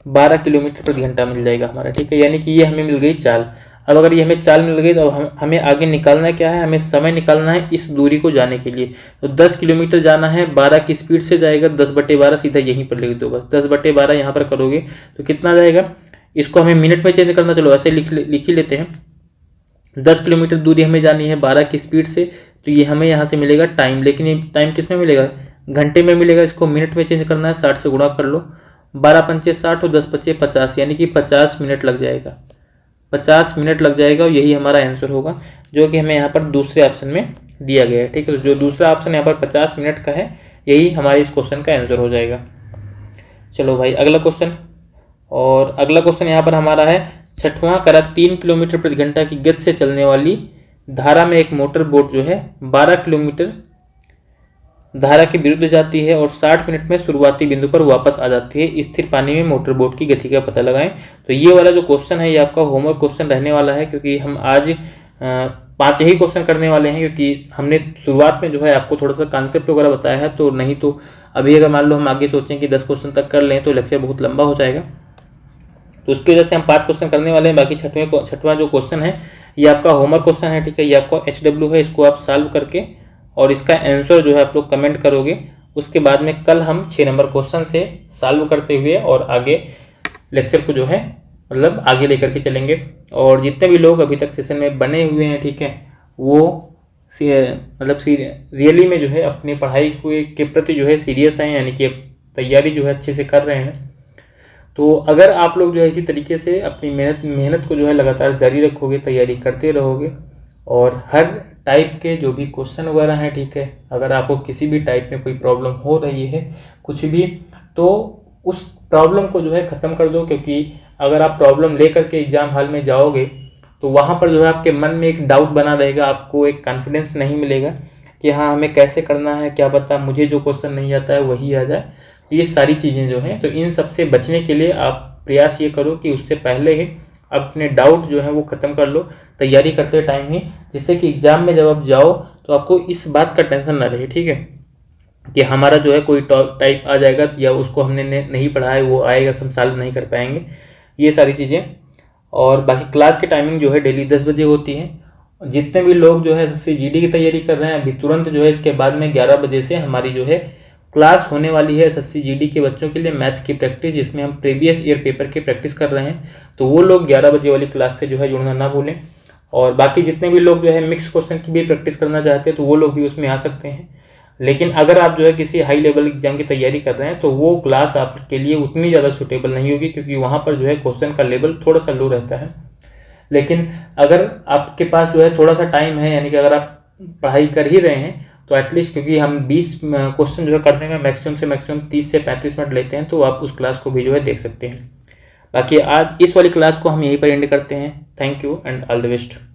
12 किलोमीटर प्रति घंटा मिल जाएगा हमारा। ठीक है, यानी कि ये हमें मिल गई चाल। अब अगर ये हमें चाल मिल गई तो हमें आगे निकालना क्या है, हमें समय निकालना है इस दूरी को जाने के लिए। तो 10 किलोमीटर जाना है, 12 की स्पीड से जाएगा, 10/12 सीधा यहीं पर लिख दो बस। 10/12 यहाँ पर करोगे तो कितना जाएगा, इसको हमें मिनट में चेंज करना, चलो ऐसे लिख ही लेते हैं। 10 किलोमीटर दूरी हमें जानी है 12 की स्पीड से, तो ये हमें यहाँ से मिलेगा टाइम। लेकिन ये टाइम किस में मिलेगा, घंटे में मिलेगा। इसको मिनट में चेंज करना है, 60 से गुणा कर लो। 12 पंचे 60 और 10 पच्चे 50, यानी कि 50 मिनट लग जाएगा। 50 मिनट लग जाएगा, और यही हमारा आंसर होगा, जो कि हमें यहाँ पर दूसरे ऑप्शन में दिया गया है। ठीक है, तो जो दूसरा ऑप्शन यहाँ पर 50 मिनट का है, यही हमारे इस क्वेश्चन का आंसर हो जाएगा। चलो भाई अगला क्वेश्चन। और अगला क्वेश्चन यहाँ पर हमारा है, 6वां करा 3 किलोमीटर प्रति घंटा की गति से चलने वाली धारा में एक मोटर बोट जो है 12 किलोमीटर धारा के विरुद्ध जाती है और 60 मिनट में शुरुआती बिंदु पर वापस आ जाती है। स्थिर पानी में मोटर बोट की गति का पता लगाएं। तो ये वाला जो क्वेश्चन है ये आपका होमवर्क क्वेश्चन रहने वाला है, क्योंकि हम आज 5 ही क्वेश्चन करने वाले हैं, क्योंकि हमने शुरुआत में जो है आपको थोड़ा सा कॉन्सेप्ट वगैरह बताया है। तो नहीं तो अभी अगर मान लो हम आगे सोचें कि 10 क्वेश्चन तक कर लें तो लेक्चर बहुत लंबा हो जाएगा। तो उसकी वजह से हम 5 क्वेश्चन करने वाले हैं। बाकी 6वां जो क्वेश्चन है ये आपका होमवर्क क्वेश्चन है। ठीक है, ये आपका HW है, इसको आप सॉल्व करके और इसका आंसर जो है आप लोग कमेंट करोगे। उसके बाद में कल हम 6 नंबर क्वेश्चन से सॉल्व करते हुए और आगे लेक्चर को जो है मतलब आगे लेकर के चलेंगे। और जितने भी लोग अभी तक सेशन में बने हुए हैं, ठीक है, वो मतलब रियली में जो है अपनी पढ़ाई के प्रति जो है सीरियस हैं, यानी कि तैयारी जो है अच्छे से कर रहे हैं। तो अगर आप लोग जो है इसी तरीके से अपनी मेहनत को जो है लगातार जारी रखोगे, तैयारी करते रहोगे, और हर टाइप के जो भी क्वेश्चन वगैरह हैं, ठीक है, अगर आपको किसी भी टाइप में कोई प्रॉब्लम हो रही है कुछ भी, तो उस प्रॉब्लम को जो है ख़त्म कर दो। क्योंकि अगर आप प्रॉब्लम ले करके एग्ज़ाम हॉल में जाओगे तो वहाँ पर जो है आपके मन में एक डाउट बना रहेगा, आपको एक कॉन्फिडेंस नहीं मिलेगा कि हाँ हमें कैसे करना है, क्या पता मुझे जो क्वेश्चन नहीं आता है वही आ जाए। ये सारी चीज़ें जो हैं, तो इन सब से बचने के लिए आप प्रयास ये करो कि उससे पहले ही अपने डाउट जो है वो ख़त्म कर लो तैयारी करते टाइम ही, जिससे कि एग्ज़ाम में जब आप जाओ तो आपको इस बात का टेंशन ना रहे, ठीक है, कि हमारा जो है कोई टाइप आ जाएगा या उसको हमने नहीं पढ़ा है वो आएगा तो हम सॉल्व नहीं कर पाएंगे, ये सारी चीज़ें। और बाकी क्लास की टाइमिंग जो है डेली 10 बजे होती है। जितने भी लोग जो है SSC GD की तैयारी कर रहे हैं, अभी तुरंत जो है इसके बाद में 11 बजे से हमारी जो है क्लास होने वाली है SSC GD के बच्चों के लिए मैथ की प्रैक्टिस, जिसमें हम प्रीवियस ईयर पेपर की प्रैक्टिस कर रहे हैं। तो वो लोग 11 बजे वाली क्लास से जो है जुड़ना ना भूलें। और बाकी जितने भी लोग जो है मिक्स क्वेश्चन की भी प्रैक्टिस करना चाहते हैं तो वो लोग भी उसमें आ सकते हैं। लेकिन अगर आप जो है किसी हाई लेवल एग्जाम की तैयारी कर रहे हैं तो वो क्लास आपके लिए उतनी ज़्यादा सूटेबल नहीं होगी, क्योंकि वहाँ पर जो है क्वेश्चन का लेवल थोड़ा सा लो रहता है। लेकिन अगर आपके पास जो है थोड़ा सा टाइम है, यानी कि अगर आप पढ़ाई कर ही रहे हैं तो एटलीस्ट, क्योंकि हम 20 क्वेश्चन जो है करने में मैक्सिमम से मैक्सिमम 30 से 35 मिनट लेते हैं, तो आप उस क्लास को भी जो है देख सकते हैं। बाकी आज इस वाली क्लास को हम यहीं पर एंड करते हैं। Thank you and all the best.